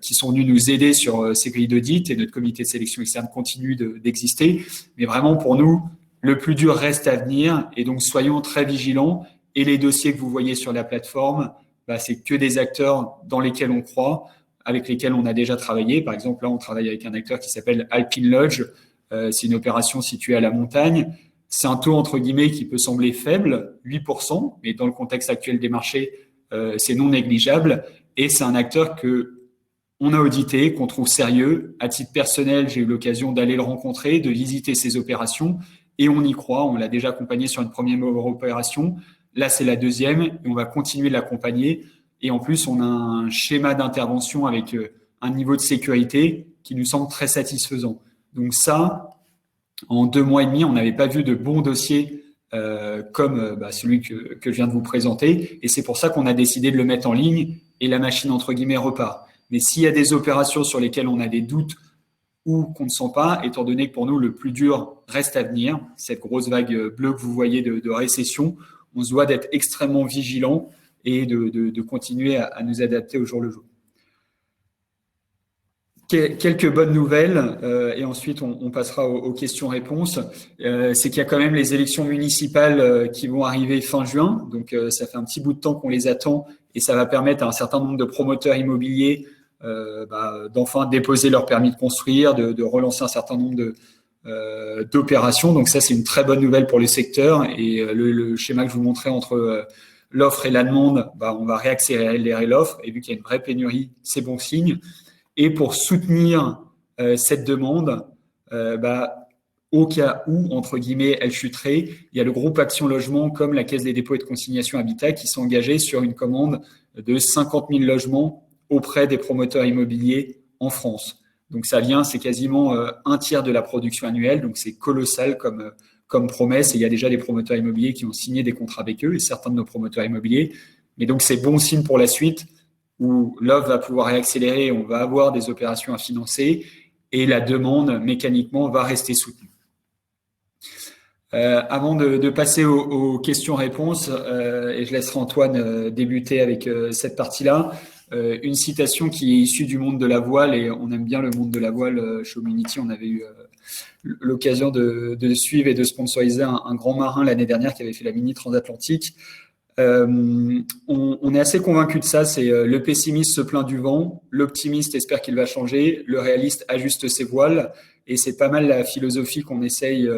qui sont venus nous aider sur ces grilles d'audit et notre comité de sélection externe continue d'exister. Mais vraiment, pour nous, le plus dur reste à venir et donc soyons très vigilants. Et les dossiers que vous voyez sur la plateforme, c'est que des acteurs dans lesquels on croit, avec lesquels on a déjà travaillé. Par exemple, là, on travaille avec un acteur qui s'appelle Alpine Lodge. C'est une opération située à la montagne. C'est un taux, entre guillemets, qui peut sembler faible, 8%, mais dans le contexte actuel des marchés, c'est non négligeable. Et c'est un acteur que on a audité, qu'on trouve sérieux. À titre personnel, j'ai eu l'occasion d'aller le rencontrer, de visiter ses opérations, et on y croit. On l'a déjà accompagné sur une première opération. Là, c'est la deuxième, et on va continuer de l'accompagner. Et en plus, on a un schéma d'intervention avec un niveau de sécurité qui nous semble très satisfaisant. Donc ça, en 2 mois et demi, on n'avait pas vu de bons dossiers comme celui que je viens de vous présenter. Et c'est pour ça qu'on a décidé de le mettre en ligne et la machine, entre guillemets, repart. Mais s'il y a des opérations sur lesquelles on a des doutes ou qu'on ne sent pas, étant donné que pour nous, le plus dur reste à venir, cette grosse vague bleue que vous voyez de récession, on se doit d'être extrêmement vigilant et de continuer à nous adapter au jour le jour. Quelques bonnes nouvelles et ensuite on passera aux questions-réponses. C'est qu'il y a quand même les élections municipales qui vont arriver fin juin. Donc ça fait un petit bout de temps qu'on les attend et ça va permettre à un certain nombre de promoteurs immobiliers d'enfin déposer leur permis de construire, de relancer un certain nombre d'opérations. Donc ça, c'est une très bonne nouvelle pour le secteur. Et le schéma que je vous montrais entre l'offre et la demande, on va réaccélérer l'offre. Et vu qu'il y a une vraie pénurie, c'est bon signe. Et pour soutenir cette demande, au cas où, entre guillemets, elle chuterait, il y a le groupe Action Logement comme la Caisse des dépôts et de consignation Habitat qui sont engagés sur une commande de 50 000 logements auprès des promoteurs immobiliers en France. Donc ça vient, c'est quasiment un tiers de la production annuelle, donc c'est colossal comme promesse. Et il y a déjà des promoteurs immobiliers qui ont signé des contrats avec eux et certains de nos promoteurs immobiliers. Mais donc c'est bon signe pour la suite où l'offre va pouvoir réaccélérer, on va avoir des opérations à financer et la demande mécaniquement va rester soutenue. Avant de passer aux questions-réponses, et je laisserai Antoine débuter avec cette partie-là, une citation qui est issue du monde de la voile, et on aime bien le monde de la voile chez Homunity. On avait eu l'occasion de suivre et de sponsoriser un grand marin l'année dernière qui avait fait la mini transatlantique. On est assez convaincu de ça, c'est le pessimiste se plaint du vent, l'optimiste espère qu'il va changer, le réaliste ajuste ses voiles, et c'est pas mal la philosophie qu'on essaye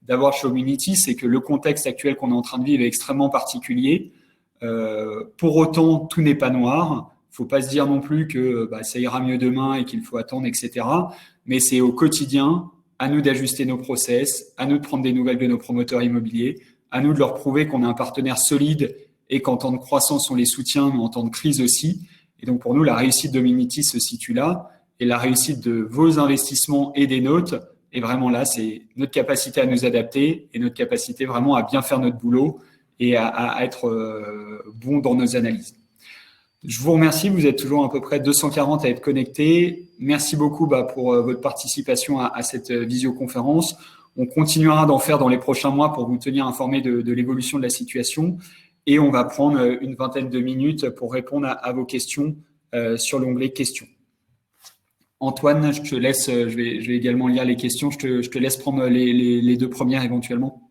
d'avoir chez Homunity, c'est que le contexte actuel qu'on est en train de vivre est extrêmement particulier. Pour autant, tout n'est pas noir. Faut pas se dire non plus que ça ira mieux demain et qu'il faut attendre, etc. Mais c'est au quotidien, à nous d'ajuster nos process, à nous de prendre des nouvelles de nos promoteurs immobiliers, à nous de leur prouver qu'on est un partenaire solide et qu'en temps de croissance, on les soutient, mais en temps de crise aussi. Et donc, pour nous, la réussite d'Homunity se situe là. Et la réussite de vos investissements et des nôtres est vraiment là. C'est notre capacité à nous adapter et notre capacité vraiment à bien faire notre boulot et à être bon dans nos analyses. Je vous remercie. Vous êtes toujours à peu près 240 à être connectés. Merci beaucoup pour votre participation à cette visioconférence. On continuera d'en faire dans les prochains mois pour vous tenir informés de l'évolution de la situation. Et on va prendre une vingtaine de minutes pour répondre à vos questions sur l'onglet questions. Antoine, je te laisse, je vais également lire les questions. Je te laisse prendre les 2 premières éventuellement.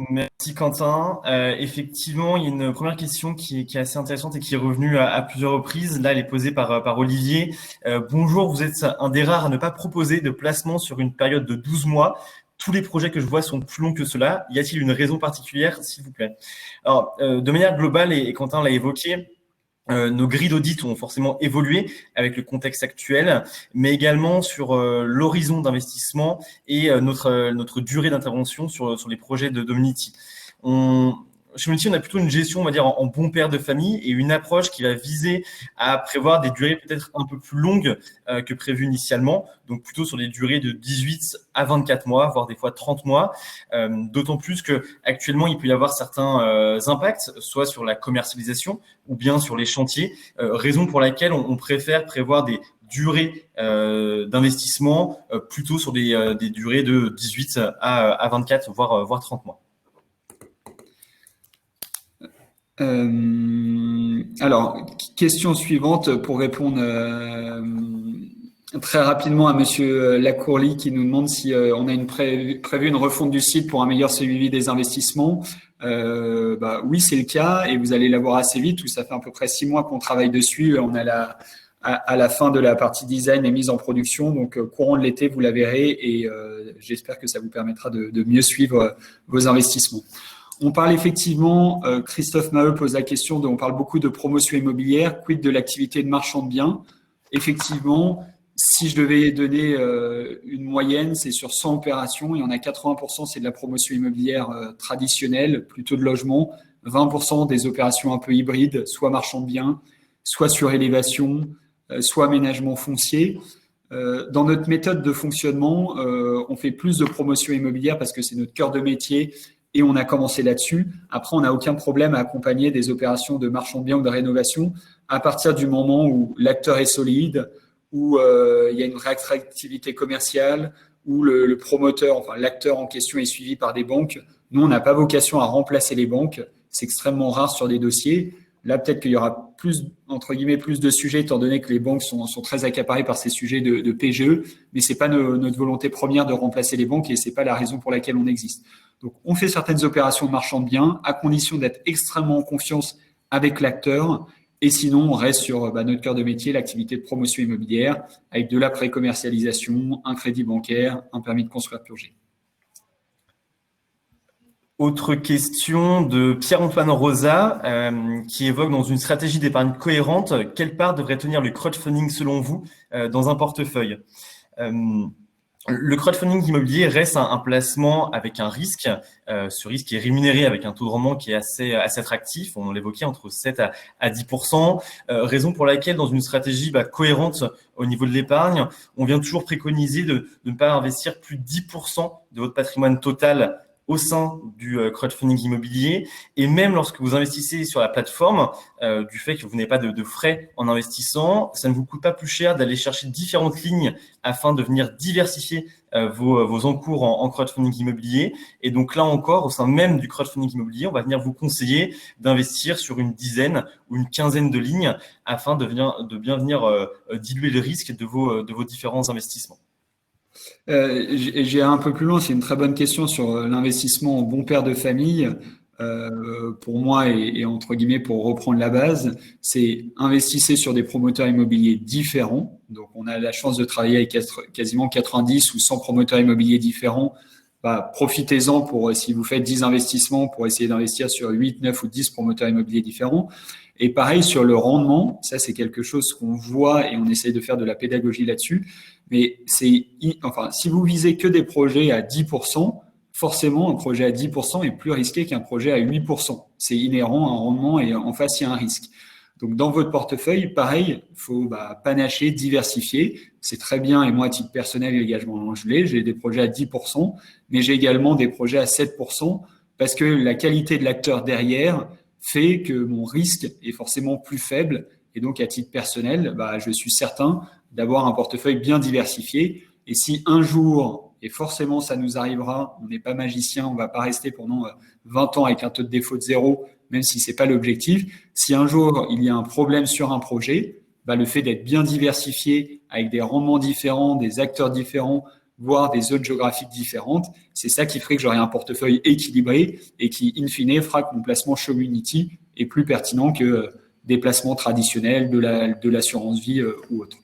Merci Quentin. Effectivement, il y a une première question qui est assez intéressante et qui est revenue à plusieurs reprises. Là, elle est posée par Olivier. Bonjour, vous êtes un des rares à ne pas proposer de placement sur une période de 12 mois. Tous les projets que je vois sont plus longs que cela. Y a-t-il une raison particulière, s'il vous plaît? Alors, de manière globale, et Quentin l'a évoqué, nos grilles d'audit ont forcément évolué avec le contexte actuel, mais également sur l'horizon d'investissement et notre durée d'intervention sur les projets de Homunity. Chez Homunity, on a plutôt une gestion, on va dire, en bon père de famille et une approche qui va viser à prévoir des durées peut-être un peu plus longues que prévu initialement, donc plutôt sur des durées de 18 à 24 mois, voire des fois 30 mois, d'autant plus qu'actuellement, il peut y avoir certains impacts, soit sur la commercialisation ou bien sur les chantiers, raison pour laquelle on préfère prévoir des durées d'investissement plutôt sur des durées de 18 à 24, voire 30 mois. Alors, question suivante pour répondre très rapidement à Monsieur Lacourly qui nous demande si on a prévu une refonte du site pour un meilleur suivi des investissements. Oui, c'est le cas et vous allez la voir assez vite. Ça fait à peu près 6 mois qu'on travaille dessus. On a à la fin de la partie design et mise en production. Donc, courant de l'été, vous la verrez et j'espère que ça vous permettra de mieux suivre vos investissements. On parle effectivement, Christophe Maheu pose la question, on parle beaucoup de promotion immobilière, quid de l'activité de marchand de biens. Effectivement, si je devais donner une moyenne, c'est sur 100 opérations, il y en a 80%, c'est de la promotion immobilière traditionnelle, plutôt de logement, 20% des opérations un peu hybrides, soit marchand de biens, soit sur élévation, soit aménagement foncier. Dans notre méthode de fonctionnement, on fait plus de promotion immobilière parce que c'est notre cœur de métier et on a commencé là-dessus. Après, on n'a aucun problème à accompagner des opérations de marchand de biens ou de rénovation à partir du moment où l'acteur est solide, où il y a une réactivité commerciale, où le promoteur, enfin l'acteur en question est suivi par des banques. Nous, on n'a pas vocation à remplacer les banques. C'est extrêmement rare sur des dossiers. Là, peut-être qu'il y aura plus, entre guillemets, plus de sujets, étant donné que les banques sont très accaparées par ces sujets de PGE, mais c'est pas notre volonté première de remplacer les banques et c'est pas la raison pour laquelle on existe. Donc, on fait certaines opérations de marchand de biens à condition d'être extrêmement en confiance avec l'acteur. Et sinon, on reste sur notre cœur de métier, l'activité de promotion immobilière, avec de la pré-commercialisation, un crédit bancaire, un permis de construire purgé. Autre question de Pierre-Antoine Rosa qui évoque dans une stratégie d'épargne cohérente, quelle part devrait tenir le crowdfunding selon vous dans un portefeuille? Le crowdfunding immobilier reste un placement avec un risque. Ce risque est rémunéré avec un taux de rendement qui est assez attractif. On l'évoquait entre 7 à 10%. Raison pour laquelle, dans une stratégie cohérente au niveau de l'épargne, on vient toujours préconiser de ne pas investir plus de 10% de votre patrimoine total au sein du crowdfunding immobilier. Et même lorsque vous investissez sur la plateforme, du fait que vous n'avez pas de frais en investissant, ça ne vous coûte pas plus cher d'aller chercher différentes lignes afin de venir diversifier vos encours en crowdfunding immobilier. Et donc là encore, au sein même du crowdfunding immobilier, on va venir vous conseiller d'investir sur une dizaine ou une quinzaine de lignes afin de bien venir diluer le risque de vos différents investissements. J'ai un peu plus loin, c'est une très bonne question sur l'investissement en bon père de famille. Pour moi, et entre guillemets, pour reprendre la base, c'est investissez sur des promoteurs immobiliers différents. Donc, on a la chance de travailler avec quasiment 90 ou 100 promoteurs immobiliers différents. Profitez-en pour, si vous faites 10 investissements, pour essayer d'investir sur 8, 9 ou 10 promoteurs immobiliers différents. Et pareil, sur le rendement, ça, c'est quelque chose qu'on voit et on essaye de faire de la pédagogie là-dessus. Mais si vous visez que des projets à 10%, forcément, un projet à 10% est plus risqué qu'un projet à 8%. C'est inhérent à un rendement et en face, il y a un risque. Donc, dans votre portefeuille, pareil, il faut panacher, diversifier. C'est très bien. Et moi, à titre personnel, également, j'ai des projets à 10%, mais j'ai également des projets à 7% parce que la qualité de l'acteur derrière fait que mon risque est forcément plus faible. Et donc, à titre personnel, je suis certain d'avoir un portefeuille bien diversifié. Et si un jour, et forcément ça nous arrivera, on n'est pas magicien, on ne va pas rester pendant 20 ans avec un taux de défaut de 0, même si ce n'est pas l'objectif. Si un jour il y a un problème sur un projet, le fait d'être bien diversifié avec des rendements différents, des acteurs différents, voire des zones géographiques différentes, c'est ça qui ferait que j'aurai un portefeuille équilibré et qui, in fine, fera que mon placement Community est plus pertinent que des placements traditionnels, de l'assurance vie ou autre.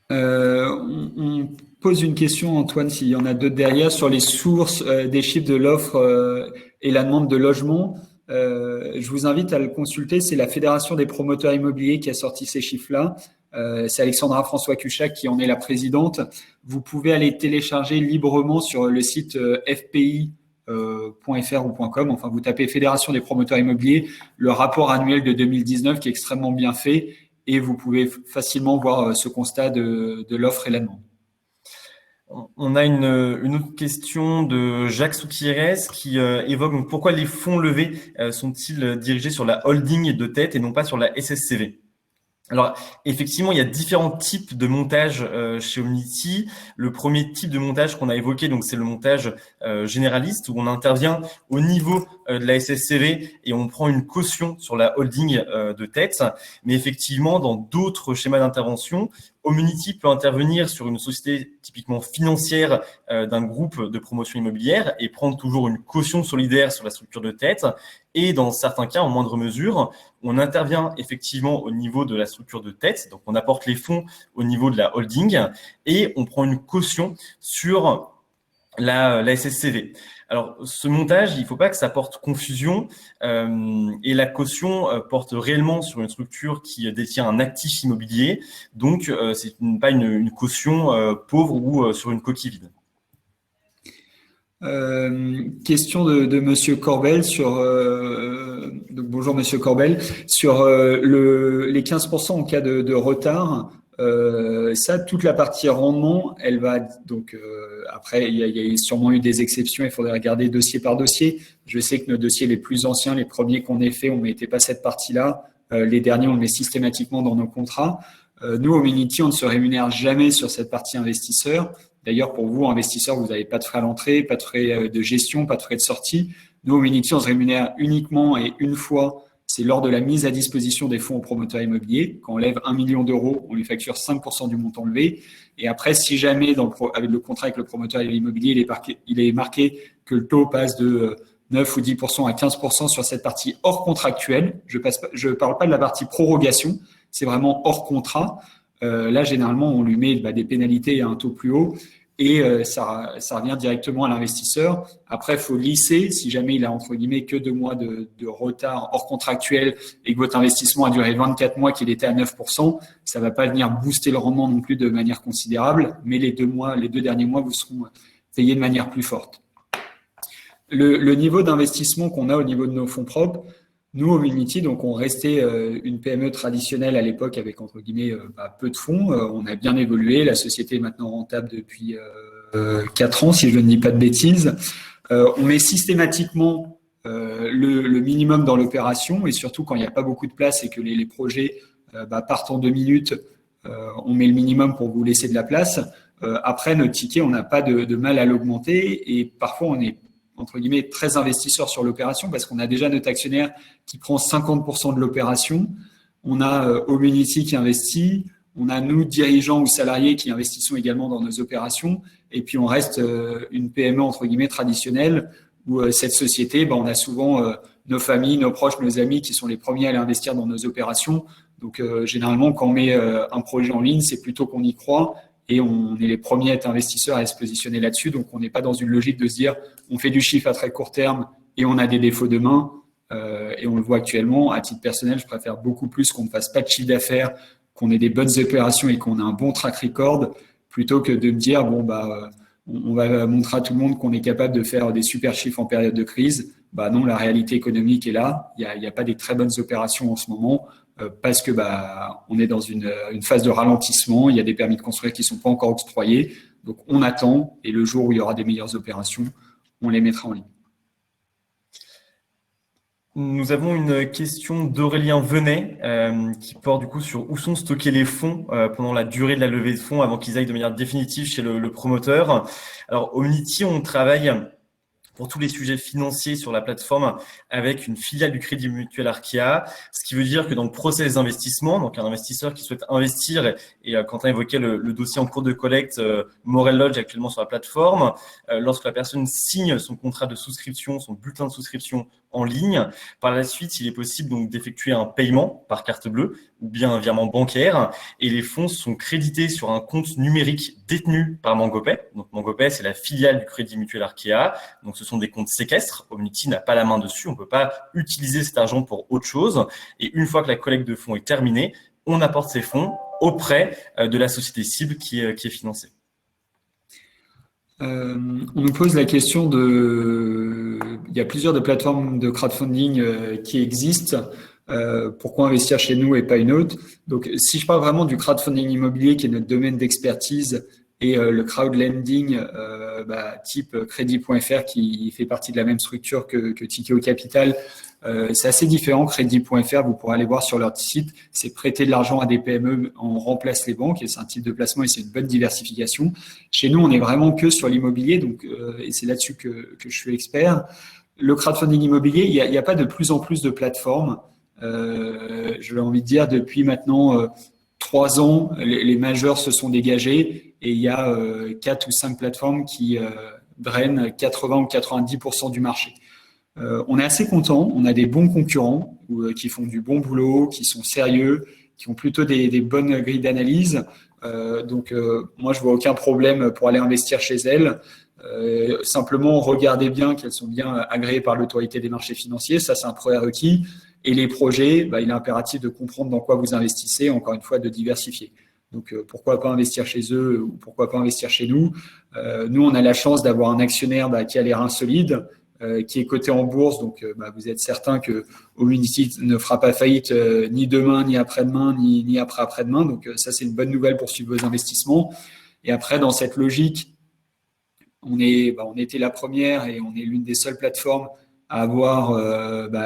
On pose une question, Antoine, s'il y en a d'autres derrière, sur les sources des chiffres de l'offre et la demande de logement. Je vous invite à le consulter. C'est la Fédération des promoteurs immobiliers qui a sorti ces chiffres-là. C'est Alexandra François-Cuchac qui en est la présidente. Vous pouvez aller télécharger librement sur le site fpi.fr ou .com. Enfin, vous tapez Fédération des promoteurs immobiliers, le rapport annuel de 2019 qui est extrêmement bien fait. Et vous pouvez facilement voir ce constat de l'offre et la demande. On a une autre question de Jacques Soukires qui évoque donc, pourquoi les fonds levés sont-ils dirigés sur la holding de tête et non pas sur la SSCV? Alors, effectivement, il y a différents types de montage chez Omnity. Le premier type de montage qu'on a évoqué, donc c'est le montage généraliste où on intervient au niveau de la SSCV et on prend une caution sur la holding de tête. Mais effectivement, dans d'autres schémas d'intervention, Homunity peut intervenir sur une société typiquement financière d'un groupe de promotion immobilière et prendre toujours une caution solidaire sur la structure de tête. Et dans certains cas, en moindre mesure, on intervient effectivement au niveau de la structure de tête. Donc, on apporte les fonds au niveau de la holding et on prend une caution sur la SSCV. Alors, ce montage, il ne faut pas que ça porte confusion et la caution porte réellement sur une structure qui détient un actif immobilier. Donc, c'est pas une caution pauvre ou sur une coquille vide. Question de Monsieur Corbel sur donc bonjour Monsieur Corbel sur les 15% en cas de retard. Ça, toute la partie rendement, elle va donc après il y a sûrement eu des exceptions. Il faudrait regarder dossier par dossier. Je sais que nos dossiers les plus anciens, les premiers qu'on ait fait, on mettait pas cette partie-là. Les derniers, on le met systématiquement dans nos contrats. Nous, au Homunity, on ne se rémunère jamais sur cette partie investisseur. D'ailleurs, pour vous, investisseurs, vous n'avez pas de frais à l'entrée, pas de frais de gestion, pas de frais de sortie. Nous, au Homunity, on se rémunère uniquement et une fois, c'est lors de la mise à disposition des fonds au promoteur immobilier. Quand on lève 1 million d'euros, on lui facture 5% du montant levé. Et après, si jamais, avec le contrat avec le promoteur immobilier, il est marqué que le taux passe de 9 ou 10% à 15% sur cette partie hors contractuelle, je parle pas de la partie prorogation, c'est vraiment hors contrat. Là, généralement, on lui met des pénalités à un taux plus haut et ça revient directement à l'investisseur. Après, il faut lisser. Si jamais il a, entre guillemets, que 2 mois de retard hors contractuel et que votre investissement a duré 24 mois, qu'il était à 9%, ça va pas venir booster le rendement non plus de manière considérable, mais les 2 derniers mois vous seront payés de manière plus forte. Le niveau d'investissement qu'on a au niveau de nos fonds propres, nous, au Homunity, donc on restait une PME traditionnelle à l'époque avec, entre guillemets, peu de fonds. On a bien évolué. La société est maintenant rentable depuis 4 ans, si je ne dis pas de bêtises. On met systématiquement le minimum dans l'opération et surtout quand il n'y a pas beaucoup de place et que les projets partent en 2 minutes, on met le minimum pour vous laisser de la place. Après, notre ticket, on n'a pas de mal à l'augmenter et parfois on est entre guillemets, très investisseur sur l'opération parce qu'on a déjà notre actionnaire qui prend 50% de l'opération. On a Homunity qui investit. On a nous, dirigeants ou salariés, qui investissons également dans nos opérations. Et puis, on reste une PME, entre guillemets, traditionnelle où cette société, on a souvent nos familles, nos proches, nos amis qui sont les premiers à aller investir dans nos opérations. Donc, généralement, quand on met un projet en ligne, c'est plutôt qu'on y croit. Et on est les premiers à être investisseurs et à se positionner là-dessus. Donc, on n'est pas dans une logique de se dire on fait du chiffre à très court terme et on a des défauts demain. Et on le voit actuellement. À titre personnel, je préfère beaucoup plus qu'on ne fasse pas de chiffre d'affaires, qu'on ait des bonnes opérations et qu'on ait un bon track record, plutôt que de me dire on va montrer à tout le monde qu'on est capable de faire des super chiffres en période de crise. Non, la réalité économique est là. Il y a pas des très bonnes opérations en ce moment. Parce que on est dans une phase de ralentissement, il y a des permis de construire qui sont pas encore octroyés, donc on attend et le jour où il y aura des meilleures opérations, on les mettra en ligne. Nous avons une question d'Aurélien Venet qui porte du coup sur où sont stockés les fonds pendant la durée de la levée de fonds avant qu'ils aillent de manière définitive chez le promoteur. Alors au Homunity, on travaille pour tous les sujets financiers sur la plateforme avec une filiale du Crédit Mutuel Arkéa, ce qui veut dire que dans le process d'investissement, donc un investisseur qui souhaite investir, et Quentin évoquait le dossier en cours de collecte Morel Lodge actuellement sur la plateforme, lorsque la personne signe son contrat de souscription, son bulletin de souscription en ligne, par la suite, il est possible donc d'effectuer un paiement par carte bleue ou bien un virement bancaire et les fonds sont crédités sur un compte numérique détenu par Mangopay. Donc Mangopay, c'est la filiale du Crédit Mutuel Arkéa. Donc ce sont des comptes séquestres. Homunity n'a pas la main dessus. On ne peut pas utiliser cet argent pour autre chose. Et une fois que la collecte de fonds est terminée, on apporte ces fonds auprès de la société cible qui est financée. On nous pose la question il y a plusieurs de plateformes de crowdfunding qui existent. Pourquoi investir chez nous et pas une autre? Donc, si je parle vraiment du crowdfunding immobilier qui est notre domaine d'expertise et le crowdlending type Crédit.fr qui fait partie de la même structure que Tikeo Capital, c'est assez différent. Crédit.fr, vous pourrez aller voir sur leur site, c'est prêter de l'argent à des PME, on remplace les banques et c'est un type de placement et c'est une bonne diversification. Chez nous, on est vraiment que sur l'immobilier, donc et c'est là-dessus que je suis expert. Le crowdfunding immobilier, il y a pas de plus en plus de plateformes. Je l'ai envie de dire depuis maintenant 3 ans, les majeurs se sont dégagés et il y a 4 ou 5 plateformes qui drainent 80 ou 90% du marché. On est assez content, on a des bons concurrents qui font du bon boulot, qui sont sérieux, qui ont plutôt des bonnes grilles d'analyse. Donc, moi, je vois aucun problème pour aller investir chez elles. Simplement, regardez bien qu'elles sont bien agréées par l'autorité des marchés financiers. Ça, c'est un prérequis. Et les projets, il est impératif de comprendre dans quoi vous investissez, encore une fois, de diversifier. Donc, pourquoi pas investir chez eux ou pourquoi pas investir chez nous. Nous, on a la chance d'avoir un actionnaire qui a les reins solides, qui est coté en bourse. Donc, vous êtes certain que Homunity ne fera pas faillite ni demain, ni après-demain, ni après-après-demain. Donc, ça, c'est une bonne nouvelle pour suivre vos investissements. Et après, dans cette logique, on était la première et on est l'une des seules plateformes à avoir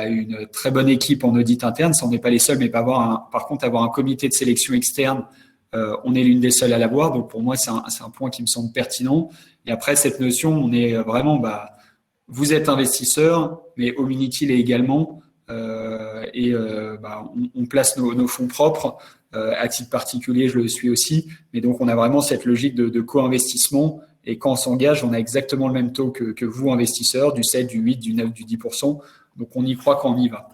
une très bonne équipe en audit interne. Ça, on n'est pas les seuls, mais par contre, avoir un comité de sélection externe, on est l'une des seules à l'avoir. Donc, pour moi, c'est un point qui me semble pertinent. Et après, cette notion, on est vraiment, vous êtes investisseur, mais Homunity l'est également. On place nos fonds propres. À titre particulier, je le suis aussi. Mais donc, on a vraiment cette logique de co-investissement. Et quand on s'engage, on a exactement le même taux que vous, investisseurs, du 7, du 8, du 9, du 10%. Donc, on y croit quand on y va.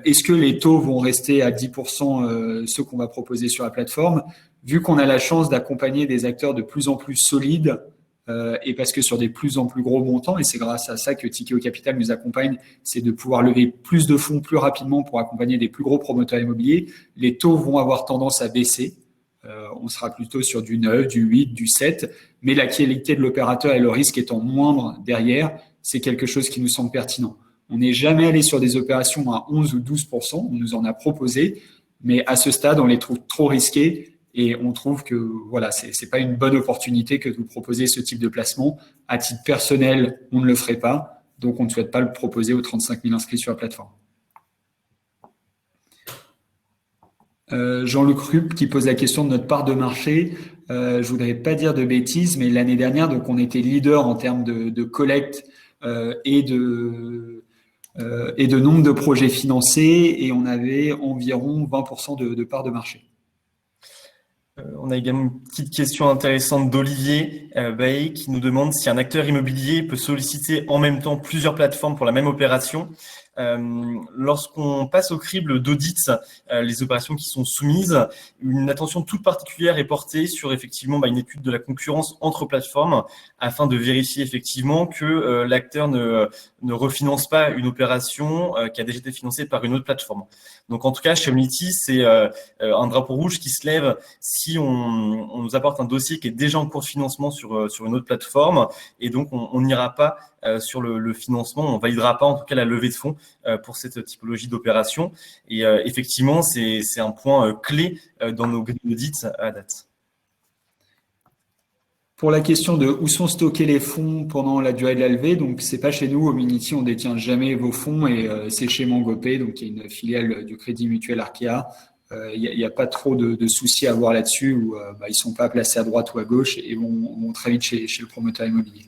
Est-ce que les taux vont rester à 10%, ceux qu'on va proposer sur la plateforme? Vu qu'on a la chance d'accompagner des acteurs de plus en plus solides, et parce que sur des plus en plus gros montants, et c'est grâce à ça que Tikeo Capital nous accompagne, c'est de pouvoir lever plus de fonds plus rapidement pour accompagner des plus gros promoteurs immobiliers, les taux vont avoir tendance à baisser. On sera plutôt sur du 9, du 8, du 7, mais la qualité de l'opérateur et le risque étant moindre derrière, c'est quelque chose qui nous semble pertinent. On n'est jamais allé sur des opérations à 11 ou 12%, on nous en a proposé, mais à ce stade, on les trouve trop risqués et on trouve que c'est pas une bonne opportunité que de vous proposer ce type de placement. À titre personnel, on ne le ferait pas, donc on ne souhaite pas le proposer aux 35 000 inscrits sur la plateforme. Jean-Luc Rupp qui pose la question de notre part de marché. Je voudrais pas dire de bêtises, mais l'année dernière, donc on était leader en termes de collecte et de nombre de projets financés, et on avait environ 20% de part de marché. On a également une petite question intéressante d'Olivier Bailly qui nous demande si un acteur immobilier peut solliciter en même temps plusieurs plateformes pour la même opération. Lorsqu'on passe au crible d'audit, les opérations qui sont soumises, une attention toute particulière est portée sur effectivement une étude de la concurrence entre plateformes afin de vérifier effectivement que l'acteur ne refinance pas une opération qui a déjà été financée par une autre plateforme. Donc en tout cas, chez Homunity, c'est un drapeau rouge qui se lève si on nous apporte un dossier qui est déjà en cours de financement sur une autre plateforme, et donc on n'ira pas sur le financement, on validera pas en tout cas la levée de fonds pour cette typologie d'opération. Et effectivement, c'est un point clé dans nos grilles d'audit à date. Pour la question de où sont stockés les fonds pendant la durée de la levée, donc c'est pas chez nous, Homunity, on détient jamais vos fonds, et c'est chez Mangopé, donc qui est une filiale du Crédit Mutuel Arkea. Il y a pas trop de soucis à avoir là-dessus, où ils sont pas placés à droite ou à gauche et vont très vite chez le promoteur immobilier.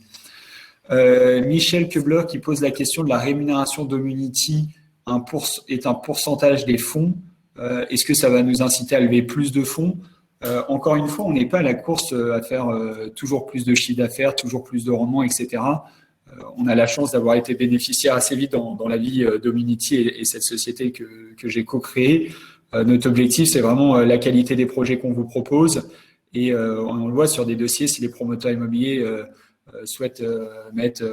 Michel Kebler qui pose la question de la rémunération d'Homunity est un pourcentage des fonds. Est-ce que ça va nous inciter à lever plus de fonds? Encore une fois, on n'est pas à la course à faire toujours plus de chiffre d'affaires, toujours plus de rendement, etc. On a la chance d'avoir été bénéficiaire assez vite dans la vie d'Homunity et cette société que j'ai co-créée. Notre objectif, c'est vraiment la qualité des projets qu'on vous propose. Et on le voit sur des dossiers, si les promoteurs immobiliers souhaitent mettre,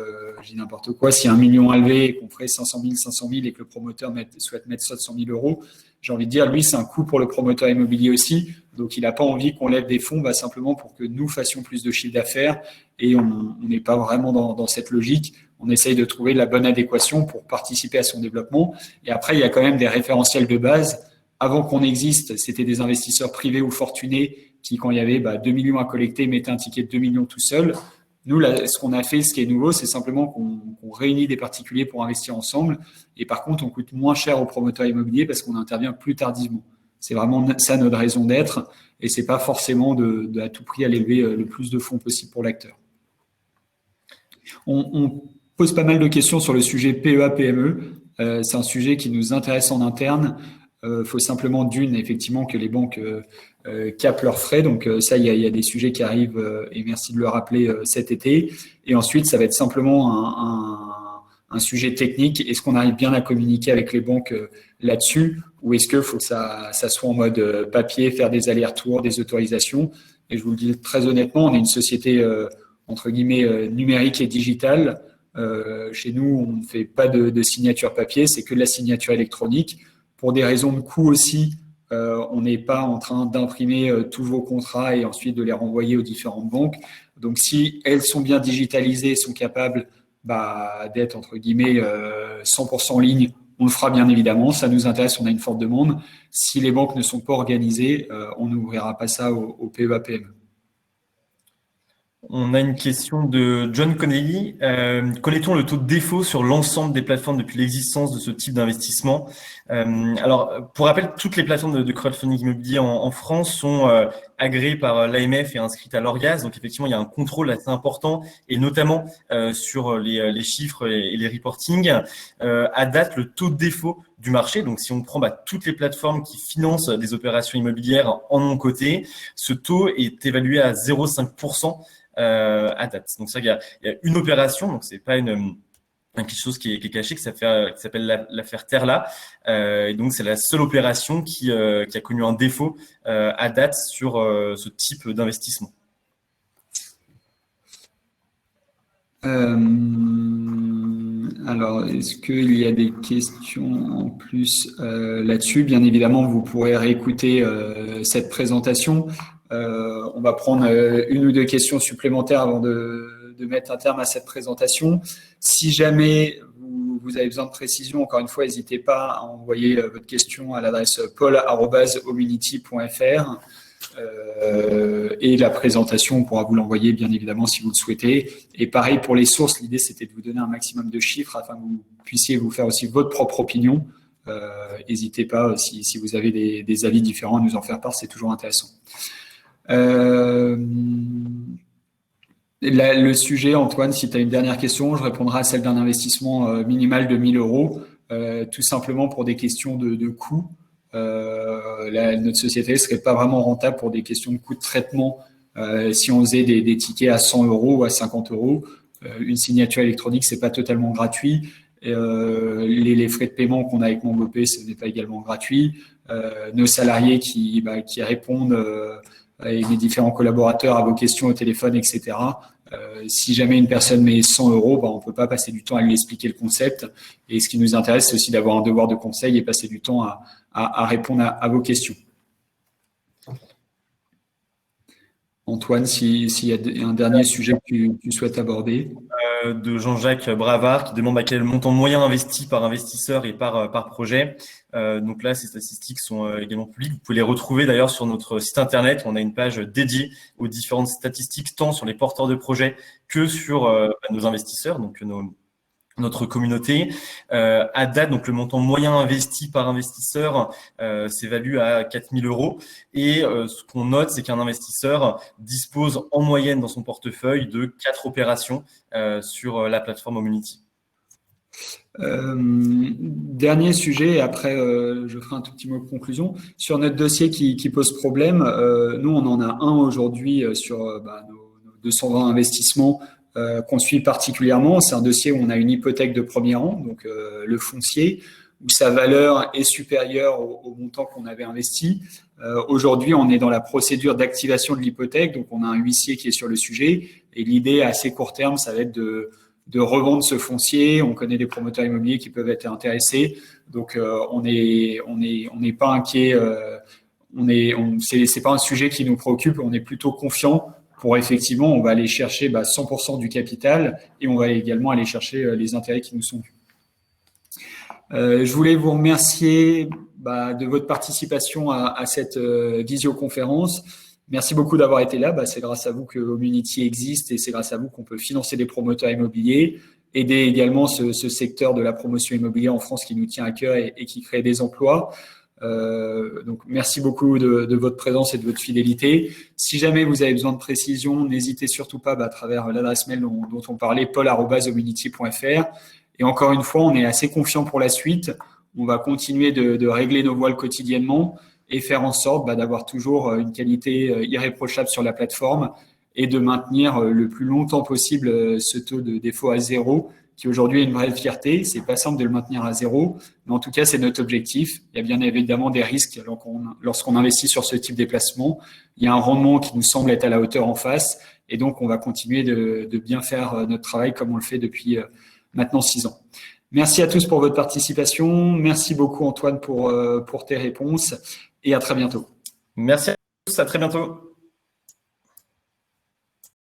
je dis n'importe quoi, si 1 million à lever et qu'on ferait 500 000 et que le promoteur souhaite mettre 700 000 euros, j'ai envie de dire, lui, c'est un coût pour le promoteur immobilier aussi. Donc, il n'a pas envie qu'on lève des fonds simplement pour que nous fassions plus de chiffre d'affaires, et on n'est pas vraiment dans cette logique. On essaye de trouver la bonne adéquation pour participer à son développement. Et après, il y a quand même des référentiels de base. Avant qu'on existe, c'était des investisseurs privés ou fortunés qui, quand il y avait 2 millions à collecter, mettaient un ticket de 2 millions tout seul. Nous, là, ce qu'on a fait, ce qui est nouveau, c'est simplement qu'on réunit des particuliers pour investir ensemble. Et par contre, on coûte moins cher aux promoteurs immobiliers parce qu'on intervient plus tardivement. C'est vraiment ça notre raison d'être. Et c'est pas forcément à tout prix à lever le plus de fonds possible pour l'acteur. On pose pas mal de questions sur le sujet PEA-PME. C'est un sujet qui nous intéresse en interne. faut simplement effectivement que les banques capent leurs frais. Donc ça, il y a des sujets qui arrivent et merci de le rappeler cet été. Et ensuite, ça va être simplement un sujet technique. Est-ce qu'on arrive bien à communiquer avec les banques là-dessus ou est-ce qu'il faut que ça soit en mode papier, faire des allers-retours, des autorisations? Et je vous le dis très honnêtement, on est une société entre guillemets numérique et digitale. Chez nous, on ne fait pas de signature papier, c'est que de la signature électronique. Pour des raisons de coût aussi, on n'est pas en train d'imprimer tous vos contrats et ensuite de les renvoyer aux différentes banques. Donc, si elles sont bien digitalisées, sont capables d'être entre guillemets 100% en ligne, on le fera bien évidemment. Ça nous intéresse, on a une forte demande. Si les banques ne sont pas organisées, on n'ouvrira pas ça au PEA-PME. On a une question de John Connelly. Connaît-on le taux de défaut sur l'ensemble des plateformes depuis l'existence de ce type d'investissement? Alors, pour rappel, toutes les plateformes de crowdfunding immobilier en France sont agréées par l'AMF et inscrites à l'ORGAS. Donc, effectivement, il y a un contrôle assez important et notamment sur les chiffres et les reportings. À date, le taux de défaut du marché, donc si on prend toutes les plateformes qui financent des opérations immobilières en non-coté, ce taux est évalué à 0,5%. À date. Donc ça, il y a une opération, donc c'est pas quelque chose qui est caché, qui s'appelle l'affaire Terla. Et donc c'est la seule opération qui a connu un défaut à date sur ce type d'investissement. Alors, est-ce qu'il y a des questions en plus là-dessus? Bien évidemment, vous pourrez réécouter cette présentation. On va prendre une ou deux questions supplémentaires avant de mettre un terme à cette présentation. Si jamais vous avez besoin de précision, encore une fois, n'hésitez pas à envoyer votre question à l'adresse paul@omunity.fr et la présentation, on pourra vous l'envoyer bien évidemment si vous le souhaitez. Et pareil pour les sources, l'idée c'était de vous donner un maximum de chiffres afin que vous puissiez vous faire aussi votre propre opinion. N'hésitez pas, si vous avez des avis différents, à nous en faire part, c'est toujours intéressant. Le sujet, Antoine, si tu as une dernière question, je répondrai à celle d'un investissement minimal de 1 000 euros, tout simplement pour des questions de coût. Notre société ne serait pas vraiment rentable pour des questions de coût de traitement si on faisait des tickets à 100 euros ou à 50 euros. Une signature électronique, c'est pas totalement gratuit. Les frais de paiement qu'on a avec MongoPay, ce n'est pas également gratuit. Nos salariés qui répondent et les différents collaborateurs à vos questions au téléphone, etc. Si jamais une personne met 100 euros, on ne peut pas passer du temps à lui expliquer le concept. Et ce qui nous intéresse, c'est aussi d'avoir un devoir de conseil et passer du temps à répondre à vos questions. Antoine, s'il y a un dernier sujet que tu souhaites aborder. De Jean-Jacques Bravard qui demande quel est le montant moyen investi par investisseur et par projet. Donc là, ces statistiques sont également publiques. Vous pouvez les retrouver d'ailleurs sur notre site internet. On a une page dédiée aux différentes statistiques, tant sur les porteurs de projets que sur nos investisseurs, donc notre communauté. À date, donc le montant moyen investi par investisseur s'évalue à 4 000 euros. Et ce qu'on note, c'est qu'un investisseur dispose en moyenne dans son portefeuille de 4 opérations sur la plateforme Omunity. Dernier sujet, et après je ferai un tout petit mot de conclusion. Sur notre dossier qui pose problème, nous on en a un aujourd'hui sur nos 220 investissements qu'on suit particulièrement. C'est un dossier où on a une hypothèque de premier rang, donc le foncier, où sa valeur est supérieure au montant qu'on avait investi. Aujourd'hui, on est dans la procédure d'activation de l'hypothèque, donc on a un huissier qui est sur le sujet. Et l'idée à assez court terme, ça va être de revendre ce foncier. On connaît des promoteurs immobiliers qui peuvent être intéressés, donc on n'est pas inquiet. C'est pas un sujet qui nous préoccupe. On est plutôt confiant. Pour effectivement, on va aller chercher 100% du capital et on va également aller chercher les intérêts qui nous sont dus. Je voulais vous remercier de votre participation à cette visioconférence. Merci beaucoup d'avoir été là. C'est grâce à vous que Omunity existe et c'est grâce à vous qu'on peut financer des promoteurs immobiliers, aider également ce secteur de la promotion immobilière en France qui nous tient à cœur et qui crée des emplois. Donc, merci beaucoup de votre présence et de votre fidélité. Si jamais vous avez besoin de précision, n'hésitez surtout pas à travers l'adresse mail dont on parlait, paul@omunity.fr. Et encore une fois, on est assez confiant pour la suite. on va continuer de régler nos voiles quotidiennement et faire en sorte d'avoir toujours une qualité irréprochable sur la plateforme et de maintenir le plus longtemps possible ce taux de défaut à zéro, qui aujourd'hui est une vraie fierté. C'est pas simple de le maintenir à zéro, mais en tout cas, c'est notre objectif. Il y a bien évidemment des risques lorsqu'on investit sur ce type de placement. Il y a un rendement qui nous semble être à la hauteur en face, et donc on va continuer de bien faire notre travail comme on le fait depuis maintenant 6 ans. Merci à tous pour votre participation. Merci beaucoup Antoine pour tes réponses, et à très bientôt. Merci à tous, à très bientôt.